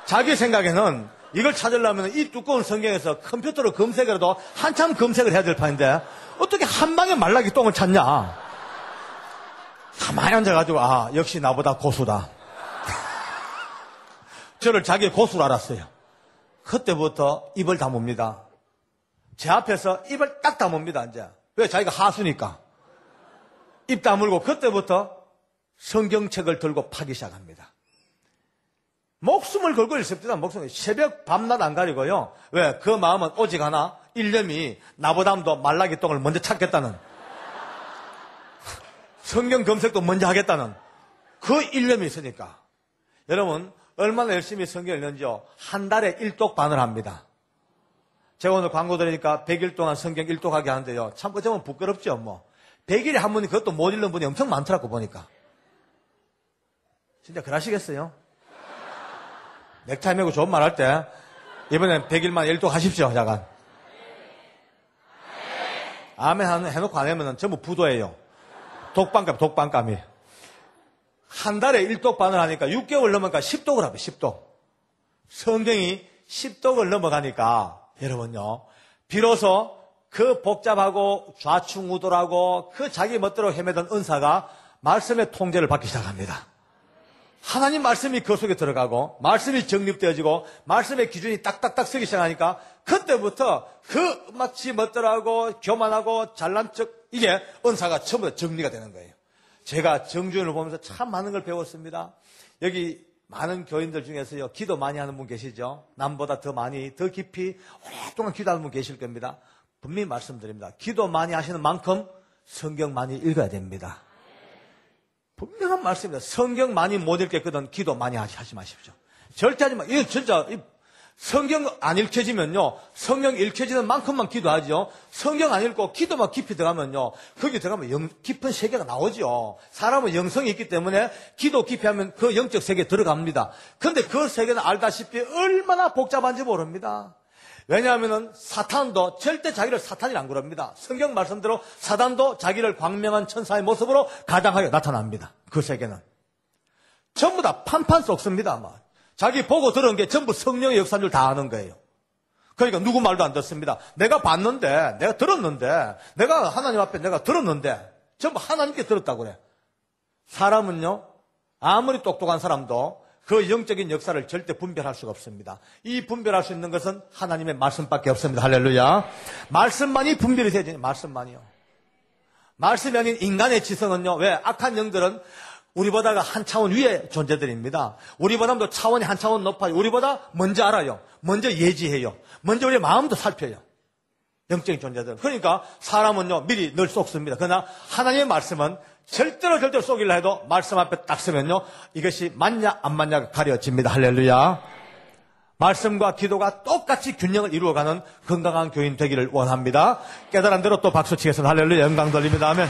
자기 생각에는 이걸 찾으려면 이 두꺼운 성경에서 컴퓨터로 검색이라도 한참 검색을 해야 될 판인데 어떻게 한 방에 말라기 똥을 찾냐. 가만히 앉아가지고 역시 나보다 고수다. 저를 자기의 고수로 알았어요. 그때부터 입을 다뭅니다. 제 앞에서 입을 딱 다뭅니다. 이제 왜? 자기가 하수니까. 입 다물고 그때부터 성경책을 들고 파기 시작합니다. 목숨을 걸고 있습니다. 목숨을 새벽 밤낮 안 가리고요. 왜? 그 마음은 오직 하나 일념이 나보다도 말라기 똥을 먼저 찾겠다는 성경 검색도 먼저 하겠다는 그 일념이 있으니까. 여러분 얼마나 열심히 성경을 읽는지요. 한 달에 1독반을 합니다. 제가 오늘 광고 드리니까 100일 동안 성경 1독하게 하는데요. 참 어쩌면 부끄럽죠. 100일에 한 분이 그것도 못 읽는 분이 엄청 많더라고 보니까. 진짜 그러시겠어요? 넥타이 메고 좋은 말 할 때 이번엔 100일만 일도 하십시오. 잠깐. 아멘 해놓고 안 하면 전부 부도예요. 독방감이. 한 달에 1독반을 하니까 6개월 넘으니까 10독을 합니다. 10독. 성경이 10독을 넘어가니까 여러분요. 비로소 그 복잡하고 좌충우돌하고 그 자기 멋대로 헤매던 은사가 말씀의 통제를 받기 시작합니다. 하나님 말씀이 그 속에 들어가고 말씀이 정립되어지고 말씀의 기준이 딱딱딱 서기 시작하니까 그때부터 그 마치 멋대로하고 교만하고 잘난 척 이게 은사가 전부 다 정리가 되는 거예요. 제가 정주현을 보면서 참 많은 걸 배웠습니다. 여기 많은 교인들 중에서요, 기도 많이 하는 분 계시죠? 남보다 더 많이, 더 깊이, 오랫동안 기도하는 분 계실 겁니다. 분명히 말씀드립니다. 기도 많이 하시는 만큼 성경 많이 읽어야 됩니다. 분명한 말씀입니다. 성경 많이 못 읽겠거든 기도 많이 하지 마십시오. 절대 하지 마. 이거 진짜, 성경 안 읽혀지면요, 성경 읽혀지는 만큼만 기도하죠. 성경 안 읽고 기도만 깊이 들어가면요, 거기 들어가면 깊은 세계가 나오죠. 사람은 영성이 있기 때문에 기도 깊이 하면 그 영적 세계에 들어갑니다. 근데 그 세계는 알다시피 얼마나 복잡한지 모릅니다. 왜냐하면은 사탄도 절대 자기를 사탄이라 안 그럽니다. 성경 말씀대로 사탄도 자기를 광명한 천사의 모습으로 가장하게 나타납니다. 그 세계는. 전부 다 판판 썩습니다, 아마. 자기 보고 들은 게 전부 성령의 역사인 줄 다 아는 거예요. 그러니까 누구 말도 안 듣습니다. 내가 봤는데, 내가 들었는데, 내가 하나님 앞에 내가 들었는데, 전부 하나님께 들었다고 그래. 사람은요, 아무리 똑똑한 사람도 그 영적인 역사를 절대 분별할 수가 없습니다. 이 분별할 수 있는 것은 하나님의 말씀밖에 없습니다. 할렐루야. 말씀만이 분별이 되죠. 말씀만이요. 말씀이 아닌 인간의 지성은요, 왜? 악한 영들은 우리보다가 한 차원 위의 존재들입니다. 우리보다도 차원이 한 차원 높아요. 우리보다 먼저 알아요. 먼저 예지해요. 먼저 우리의 마음도 살펴요. 영적인 존재들. 그러니까 사람은요, 미리 늘 속습니다. 그러나 하나님의 말씀은 절대로 속이려 해도 말씀 앞에 딱 서면요, 이것이 맞냐 안 맞냐가 가려집니다. 할렐루야. 말씀과 기도가 똑같이 균형을 이루어가는 건강한 교인 되기를 원합니다. 깨달은 대로 또 박수 치겠습니다. 할렐루야. 영광 돌립니다. 아멘.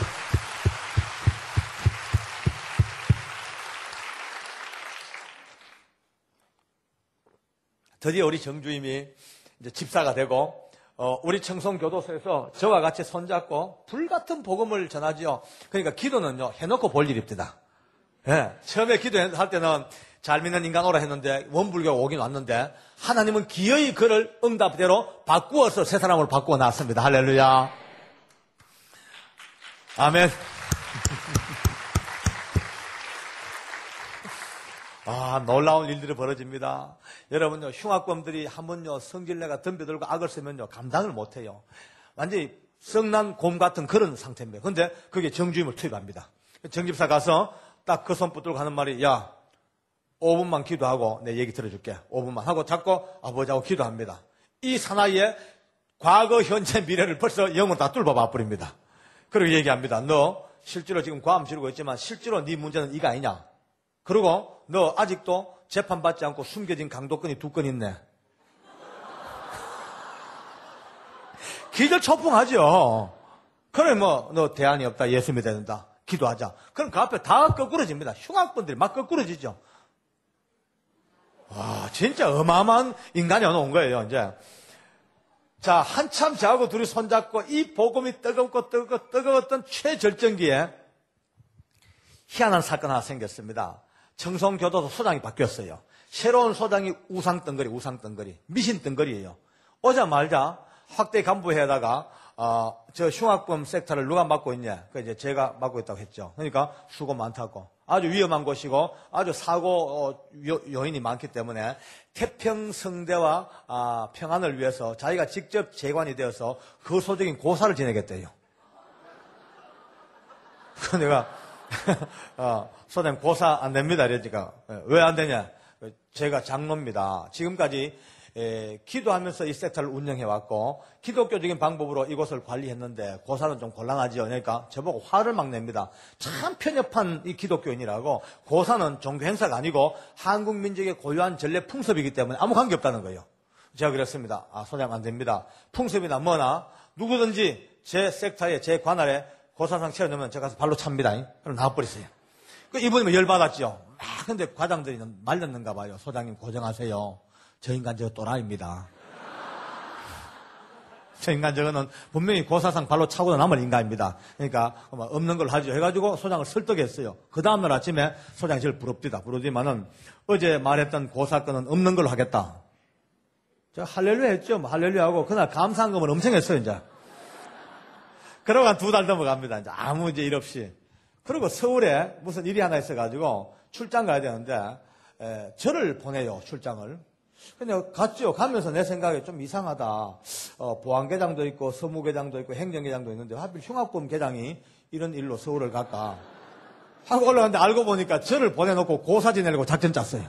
드디어 우리 정주임이 이제 집사가 되고, 우리 청송교도소에서 저와 같이 손잡고 불같은 복음을 전하지요. 그러니까 기도는요, 해놓고 볼 일입니다. 예, 처음에 기도할 때는 잘 믿는 인간 오라 했는데 원불교가 오긴 왔는데 하나님은 기어이 그를 응답대로 바꾸어서 새 사람을 바꾸어 놨습니다. 할렐루야. 아멘. 놀라운 일들이 벌어집니다. 여러분요, 흉악범들이 한번요, 성질내가 덤벼들고 악을 쓰면요, 감당을 못해요. 완전히 성난 곰 같은 그런 상태입니다. 근데 그게 정주임을 투입합니다. 정집사 가서 딱 그 손 붙들고 하는 말이, 야, 5분만 기도하고 내 얘기 들어줄게. 5분만 하고 자꾸 아버지하고 기도합니다. 이 사나이에 과거, 현재, 미래를 벌써 영을 다 뚫어봐 버립니다. 그리고 얘기합니다. 너 실제로 지금 과암 지르고 있지만 실제로 네 문제는 이거 아니냐? 그리고 너 아직도 재판받지 않고 숨겨진 강도건이 2건 있네. 기절초풍하죠. 그래 너 대안이 없다. 예수 믿어야 된다. 기도하자. 그럼 그 앞에 다 거꾸러집니다. 흉악범들이 막 거꾸러지죠. 와, 진짜 어마어마한 인간이 온 거예요, 이제. 자, 한참 저하고 둘이 손잡고 이 복음이 뜨거웠던 최절정기에 희한한 사건 하나 생겼습니다. 청송교도소 소장이 바뀌었어요. 새로운 소장이 우상덩거리, 미신덩거리예요. 오자마자 확대 간부회에다가 저 흉악범 섹터를 누가 맡고 있냐? 그 이제 제가 맡고 있다고 했죠. 그러니까 수고 많다고. 아주 위험한 곳이고 아주 사고 요인이 많기 때문에 태평성대와 평안을 위해서 자기가 직접 재관이 되어서 거소적인 고사를 지내겠대요. 그 내가 소장님 고사 안 됩니다. 이러니까 왜 안 되냐? 제가 장로입니다. 지금까지 기도하면서 이 섹터를 운영해왔고 기독교적인 방법으로 이곳을 관리했는데 고사는 좀 곤란하지요. 그러니까 저보고 화를 막 냅니다. 참 편협한 이 기독교인이라고. 고사는 종교 행사가 아니고 한국 민족의 고유한 전례 풍습이기 때문에 아무 관계없다는 거예요. 제가 그랬습니다. 소장 안 됩니다. 풍습이나 뭐나 누구든지 제 섹터에 제 관할에 고사상 채워놓으면 제가 가서 발로 찹니다. 그럼 나와버렸어요. 그 이분이 열받았죠. 근데 과장들이 말렸는가 봐요. 소장님 고정하세요. 저 인간 저거 또라이입니다. 저 인간 저거는 분명히 고사상 발로 차고 남을 인간입니다. 그러니까 없는 걸 하죠. 해가지고 소장을 설득했어요. 그 다음날 아침에 소장이 저를 부르지만은 어제 말했던 고사건은 없는 걸로 하겠다. 저 할렐루야 했죠. 할렐루야 하고 그날 감사한금을 엄청 했어요. 이제. 그러고 한 2달 넘어갑니다. 이제 아무 이제 일 없이. 그리고 서울에 무슨 일이 하나 있어가지고 출장 가야 되는데 저를 보내요. 출장을. 근데 갔죠. 가면서 내 생각에 좀 이상하다. 보안계장도 있고 서무계장도 있고 행정계장도 있는데 하필 흉악범계장이 이런 일로 서울을 갈까 하고 올라갔는데 알고 보니까 저를 보내놓고 고사 지내려고 작전 짰어요.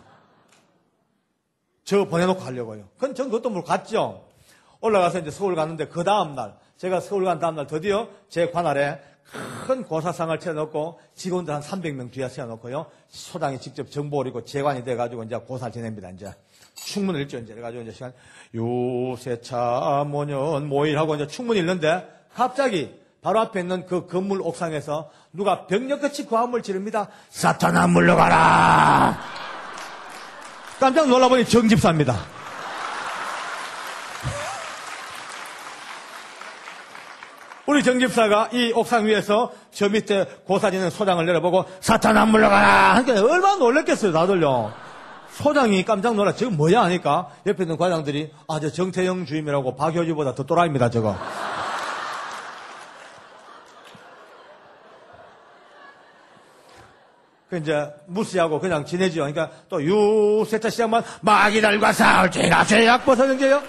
저 보내놓고 하려고요. 그건 전 그것도 모르고 갔죠. 올라가서 이제 서울 갔는데 그 다음날 제가 서울 간 다음날 드디어 제 관할에 큰 고사상을 채워놓고 직원들 한 300명 뒤에 세워놓고요. 소장이 직접 정보를 읽고 재관이 돼가지고 이제 고사를 지냅니다. 이제 충문을 읽죠. 이제 그래가지고 이제 시간 요세차 모년 모일하고 이제 충문을 읽는데 갑자기 바로 앞에 있는 그 건물 옥상에서 누가 병력같이 고함을 지릅니다. 사탄아 물러가라. 깜짝 놀라보니 정집사입니다. 우리 정집사가 이 옥상 위에서 저 밑에 고사지는 소장을 내려보고 사탄아 물러가라 하니까 얼마나 놀랬겠어요. 다들요. 소장이 깜짝 놀라. 저거 뭐야 하니까 옆에 있는 과장들이 저 정태영 주임이라고 박효주보다 더 또라이입니다. 저거. 그 이제 무시하고 그냥 지내지요. 그러니까 또 유세차 시장만 마귀들과 싸울 죄가 죄악버섯 형제요.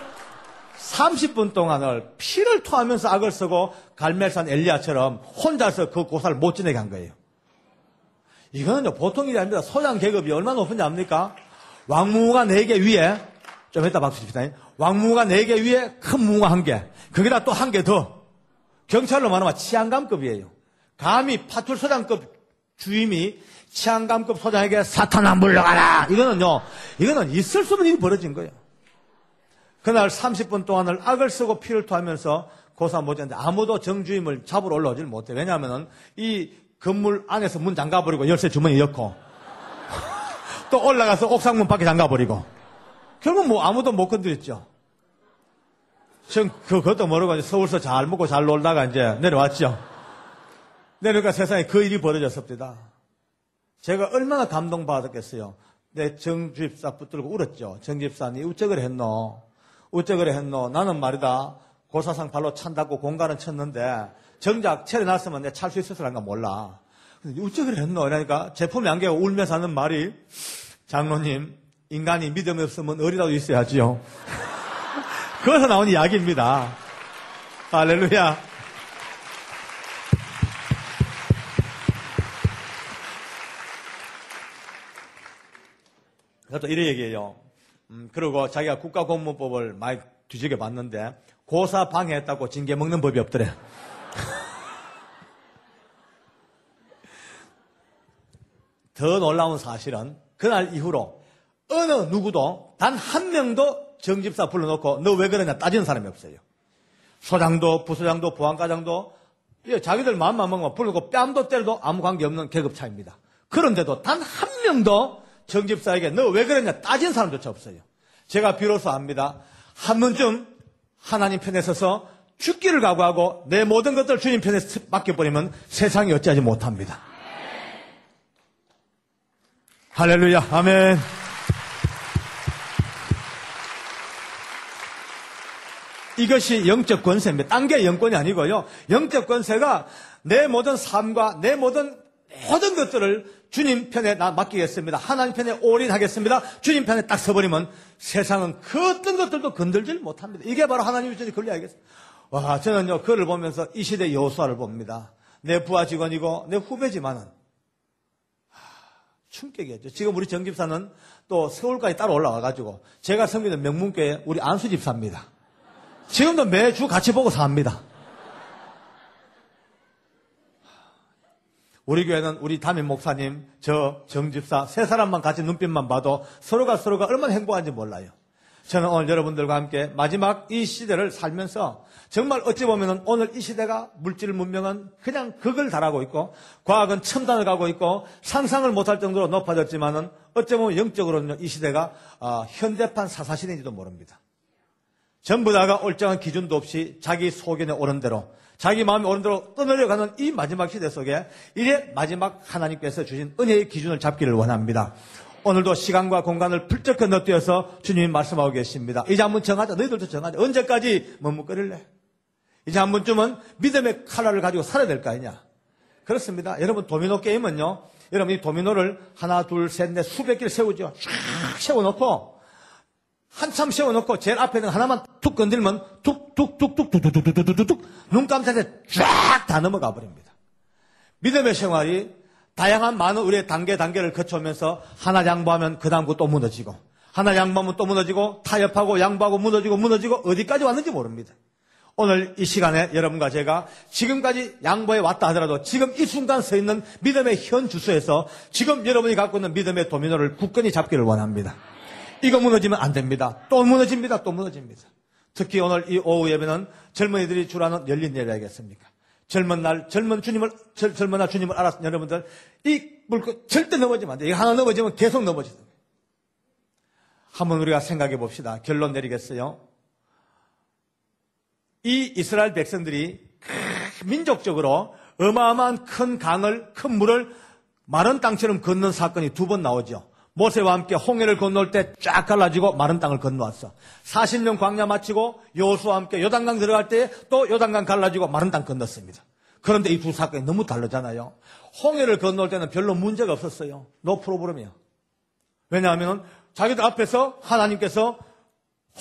30분 동안을 피를 토하면서 악을 쓰고 갈멜산 엘리야처럼 혼자서 그 고사를 못 지내게 한 거예요. 이거는요 보통 일이 아닙니다. 소장 계급이 얼마나 높은지 압니까? 왕무가 4개 위에 좀 이따 박수 칩시다. 왕무가 4개 위에 큰 무가 1개. 거기다 또 1개 더. 경찰로 말하면 치안감급이에요. 감히 파출소장급 주임이 치안감급 소장에게 사탄아 물러가라. 이거는 있을 수 없는 일이 벌어진 거예요. 그날 30분 동안을 악을 쓰고 피를 토하면서 고사 못 했는데 아무도 정주임을 잡으러 올라오질 못해. 왜냐하면 이 건물 안에서 문 잠가버리고 열쇠 주머니에 넣고 또 올라가서 옥상문 밖에 잠가버리고 결국 아무도 못 건드렸죠. 전 그것도 모르고 이제 서울서 잘 먹고 잘 놀다가 이제 내려왔죠. 내려가 세상에 그 일이 벌어졌습니다. 제가 얼마나 감동받았겠어요. 내 정집사 붙들고 울었죠. 정집사니 어쩌그래 했노? 어쩌그래 했노? 나는 말이다. 고사상 발로 찬다고 공간은 쳤는데 정작 차려놨으면 내가 찰 수 있었을까 몰라. 어쩌그래 했노? 그러니까 제품이 안개고 울면서 하는 말이 장로님 인간이 믿음이 없으면 어리라도 있어야지요. 거기서 나온 이야기입니다. 할렐루야. 그것도 이래 얘기해요. 그리고 자기가 국가공무법을 많이 뒤지게 봤는데 고사 방해했다고 징계 먹는 법이 없더래. 더 놀라운 사실은 그날 이후로 어느 누구도 단 한 명도 정집사 불러놓고 너 왜 그러냐 따지는 사람이 없어요. 소장도 부소장도 보안과장도 자기들 마음만 먹으면 부르고 뺨도 때려도 아무 관계없는 계급차입니다. 그런데도 단 한 명도 정집사에게 너 왜 그러냐 따진 사람조차 없어요. 제가 비로소 압니다. 한 번쯤 하나님 편에 서서 죽기를 각오하고 내 모든 것들을 주님 편에 맡겨버리면 세상이 어찌하지 못합니다. 할렐루야. 아멘. 이것이 영적 권세입니다. 딴 게 영권이 아니고요. 영적 권세가 내 모든 삶과 내 모든 것들을 주님 편에 맡기겠습니다. 하나님 편에 올인하겠습니다. 주님 편에 딱 서버리면 세상은 그 어떤 것들도 건들질 못합니다. 이게 바로 하나님의 전이 권리하겠습니다. 와, 저는요, 그를 보면서 이 시대 여호수아를 봅니다. 내 부하 직원이고 내 후배지만은 충격이었죠. 지금 우리 정집사는 또 서울까지 따라 올라와가지고 제가 섬기는 명문교회 우리 안수 집사입니다. 지금도 매주 같이 보고 삽니다. 우리 교회는 우리 담임 목사님, 저 정집사 세 사람만 같이 눈빛만 봐도 서로가 얼마나 행복한지 몰라요. 저는 오늘 여러분들과 함께 마지막 이 시대를 살면서 정말 어찌 보면 오늘 이 시대가 물질 문명은 그냥 극을 달하고 있고 과학은 첨단을 가고 있고 상상을 못할 정도로 높아졌지만은 어찌 보면 영적으로는 이 시대가 현대판 사사시대인지도 모릅니다. 전부 다가 올정한 기준도 없이 자기 소견에 오른 대로 자기 마음에 오른 대로 떠내려가는 이 마지막 시대 속에 이제 마지막 하나님께서 주신 은혜의 기준을 잡기를 원합니다. 오늘도 시간과 공간을 풀쩍 건너뛰어서 주님이 말씀하고 계십니다. 이제 한번 정하자. 너희들도 정하자. 언제까지 머뭇거릴래? 이제 한 번쯤은 믿음의 칼날을 가지고 살아야 될 거 아니냐. 그렇습니다. 여러분 도미노 게임은요. 여러분 이 도미노를 하나 둘 셋 넷 수백 개를 세우죠. 쫙 세워놓고 한참 세워놓고 제일 앞에 있는 하나만 툭 건들면 툭툭툭툭툭툭툭툭툭 눈 감자에 쫙 다 넘어가 버립니다. 믿음의 생활이 다양한 많은 우리의 단계를 거쳐오면서 하나 양보하면 그 다음 거 또 무너지고 하나 양보하면 또 무너지고 타협하고 양보하고 무너지고 어디까지 왔는지 모릅니다. 오늘 이 시간에 여러분과 제가 지금까지 양보해 왔다 하더라도 지금 이 순간 서 있는 믿음의 현 주소에서 지금 여러분이 갖고 있는 믿음의 도미노를 굳건히 잡기를 원합니다. 이거 무너지면 안 됩니다. 또 무너집니다. 특히 오늘 이 오후 예배는 젊은이들이 주라는 열린 예배이겠습니까? 젊은 날 주님을 알았던 여러분들 이 물고 절대 넘어지면 안 돼요. 이거 하나 넘어지면 계속 넘어지는 거예요. 한번 우리가 생각해 봅시다. 결론 내리겠어요. 이 이스라엘 백성들이 민족적으로 어마어마한 큰 물을 마른 땅처럼 건넌 사건이 두 번 나오죠. 모세와 함께 홍해를 건널 때 쫙 갈라지고 마른 땅을 건너왔어. 40년 광야 마치고 여호수아와 함께 요단강 들어갈 때 또 요단강 갈라지고 마른 땅 건넜습니다. 그런데 이 두 사건이 너무 다르잖아요. 홍해를 건널 때는 별로 문제가 없었어요. 노 프로브럼이야. 왜냐하면 자기들 앞에서 하나님께서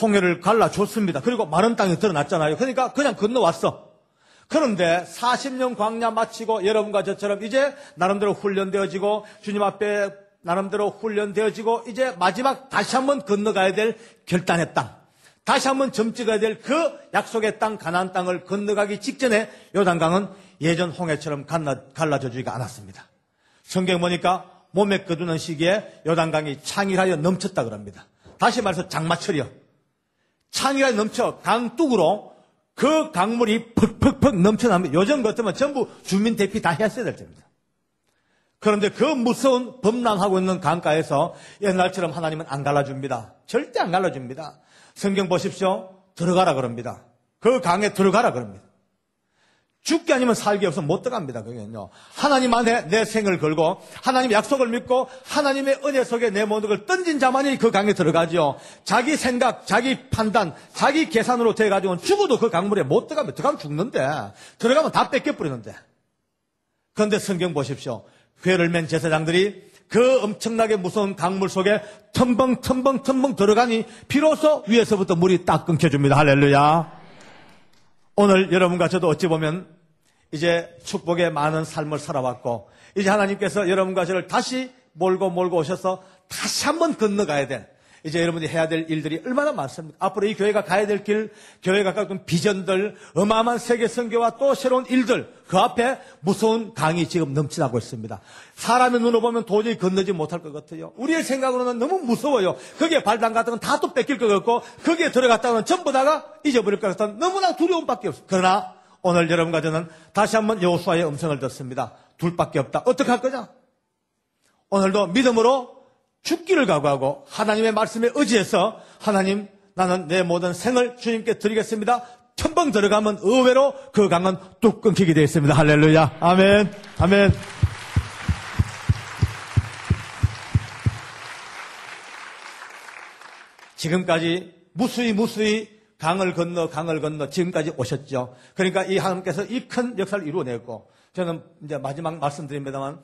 홍해를 갈라줬습니다. 그리고 마른 땅이 드러났잖아요. 그러니까 그냥 건너왔어. 그런데 40년 광야 마치고 여러분과 저처럼 이제 나름대로 훈련되어지고 주님 앞에 나름대로 훈련되어지고 이제 마지막 다시 한번 건너가야 될 결단의 땅, 다시 한번 점 찍어야 될 그 약속의 땅, 가나안 땅을 건너가기 직전에 요단강은 예전 홍해처럼 갈라져주지가 않았습니다. 성경 보니까 몸에 거두는 시기에 요단강이 창일하여 넘쳤다 그럽니다. 다시 말해서 장마철이요. 창이가 넘쳐 강둑으로 그 강물이 퍽퍽퍽 넘쳐나면 요즘 같으면 전부 주민 대피 다 했어야 될 때입니다. 그런데 그 무서운 범람하고 있는 강가에서 옛날처럼 하나님은 안 갈라줍니다. 절대 안 갈라줍니다. 성경 보십시오. 들어가라 그럽니다. 그 강에 들어가라 그럽니다. 죽기 아니면 살기 없으면 못 들어갑니다. 그게요. 하나님 안에 내 생을 걸고 하나님 약속을 믿고 하나님의 은혜 속에 내 모든 걸 던진 자만이 그 강에 들어가죠. 자기 생각, 자기 판단, 자기 계산으로 돼가지고는 죽어도 그 강물에 못 들어가면 들어가면 죽는데 들어가면 다 뺏겨버리는데. 그런데 성경 보십시오. 회를 맨 제사장들이 그 엄청나게 무서운 강물 속에 텀벙 들어가니 비로소 위에서부터 물이 딱 끊겨줍니다. 할렐루야. 오늘 여러분과 저도 어찌 보면 이제 축복의 많은 삶을 살아왔고 이제 하나님께서 여러분과 저를 다시 몰고 오셔서 다시 한번 건너가야 될 이제 여러분이 해야 될 일들이 얼마나 많습니다. 앞으로 이 교회가 가야 될 길, 교회가 갖고 있는 비전들, 어마어마한 세계 선교와 또 새로운 일들, 그 앞에 무서운 강이 지금 넘쳐나고 있습니다. 사람의 눈으로 보면 도저히 건너지 못할 것 같아요. 우리의 생각으로는 너무 무서워요. 거기에 발 담갔다면 다 또 뺏길 것 같고 거기에 들어갔다면 전부 다가 잊어버릴 것 같은 너무나 두려움밖에 없어요. 그러나 오늘 여러분과 저는 다시 한번 여호수아의 음성을 듣습니다. 둘밖에 없다. 어떻게 할 거냐? 오늘도 믿음으로 죽기를 각오하고 하나님의 말씀에 의지해서 하나님 나는 내 모든 생을 주님께 드리겠습니다. 첨벙 들어가면 의외로 그 강은 뚝 끊기게 되어 있습니다. 할렐루야. 아멘. 아멘. 지금까지 무수히 강을 건너 지금까지 오셨죠. 그러니까 이 하나님께서 이 큰 역사를 이루어냈고 저는 이제 마지막 말씀드립니다만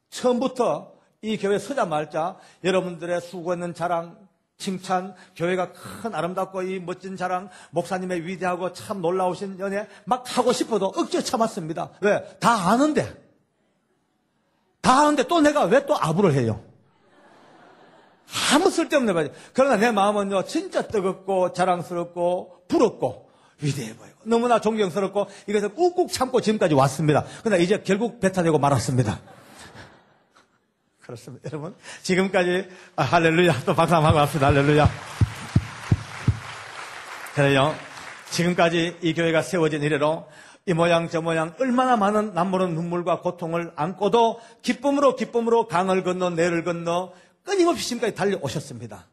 처음부터 이 교회 서자말자 여러분들의 수고했는 자랑, 칭찬, 교회가 큰 아름답고 이 멋진 자랑, 목사님의 위대하고 참 놀라우신 연애 막 하고 싶어도 억지로 참았습니다. 왜? 다 아는데 또 내가 왜 또 아부를 해요? 아무 쓸데없는 말이에요. 그러나 내 마음은요 진짜 뜨겁고 자랑스럽고 부럽고 위대해 보이고 너무나 존경스럽고 이것을 꾹꾹 참고 지금까지 왔습니다. 그러나 이제 결국 배타되고 말았습니다. 그렇습니다. 여러분 지금까지 할렐루야 또 박수 한번 하고 왔습니다. 할렐루야. 그래요. 지금까지 이 교회가 세워진 이래로 이 모양 저 모양 얼마나 많은 남모른 눈물과 고통을 안고도 기쁨으로 강을 건너 내를 건너 끊임없이 지금까지 달려오셨습니다.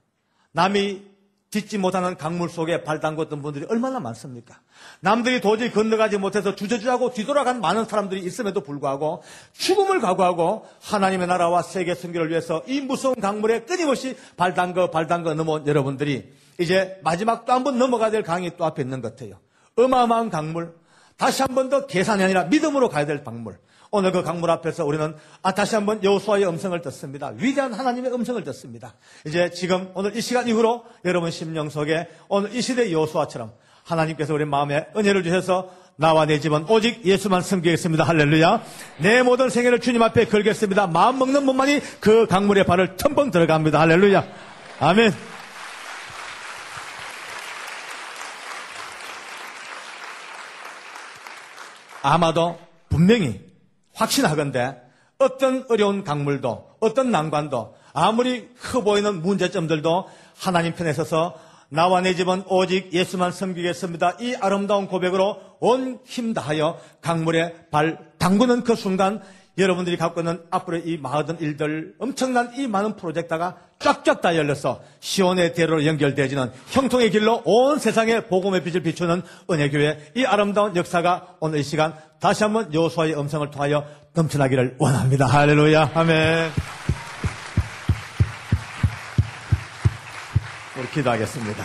남이 딛지 못하는 강물 속에 발 담궜던 분들이 얼마나 많습니까? 남들이 도저히 건너가지 못해서 주저주저하고 뒤돌아간 많은 사람들이 있음에도 불구하고 죽음을 각오하고 하나님의 나라와 세계 선교를 위해서 이 무서운 강물에 끊임없이 발 담궈 넘어온 여러분들이 이제 마지막 또 한 번 넘어가야 될 강이 또 앞에 있는 것 같아요. 어마어마한 강물, 다시 한 번 더 계산이 아니라 믿음으로 가야 될 강물. 오늘 그 강물 앞에서 우리는 다시 한번 여호수아의 음성을 듣습니다. 위대한 하나님의 음성을 듣습니다. 이제 지금 오늘 이 시간 이후로 여러분 심령 속에 오늘 이 시대 여호수아처럼 하나님께서 우리 마음에 은혜를 주셔서 나와 내 집은 오직 예수만 섬기겠습니다. 할렐루야. 내 모든 생애를 주님 앞에 걸겠습니다. 마음 먹는 분만이 그 강물에 발을 텀벙 들어갑니다. 할렐루야. 아멘. 아마도 분명히 확신하건대 어떤 어려운 강물도 어떤 난관도 아무리 커 보이는 문제점들도 하나님 편에 서서 나와 내 집은 오직 예수만 섬기겠습니다. 이 아름다운 고백으로 온 힘 다하여 강물에 발 담그는 그 순간 여러분들이 갖고 있는 앞으로의 이 많은 일들, 엄청난 이 많은 프로젝트가 쫙쫙 다 열려서 시온의 대로로 연결되어지는 형통의 길로 온 세상에 복음의 빛을 비추는 은혜교회 이 아름다운 역사가 오늘 이 시간 다시 한번 여호수아의 음성을 통하여 넘쳐나기를 원합니다. 할렐루야. 아멘. 우리 기도하겠습니다.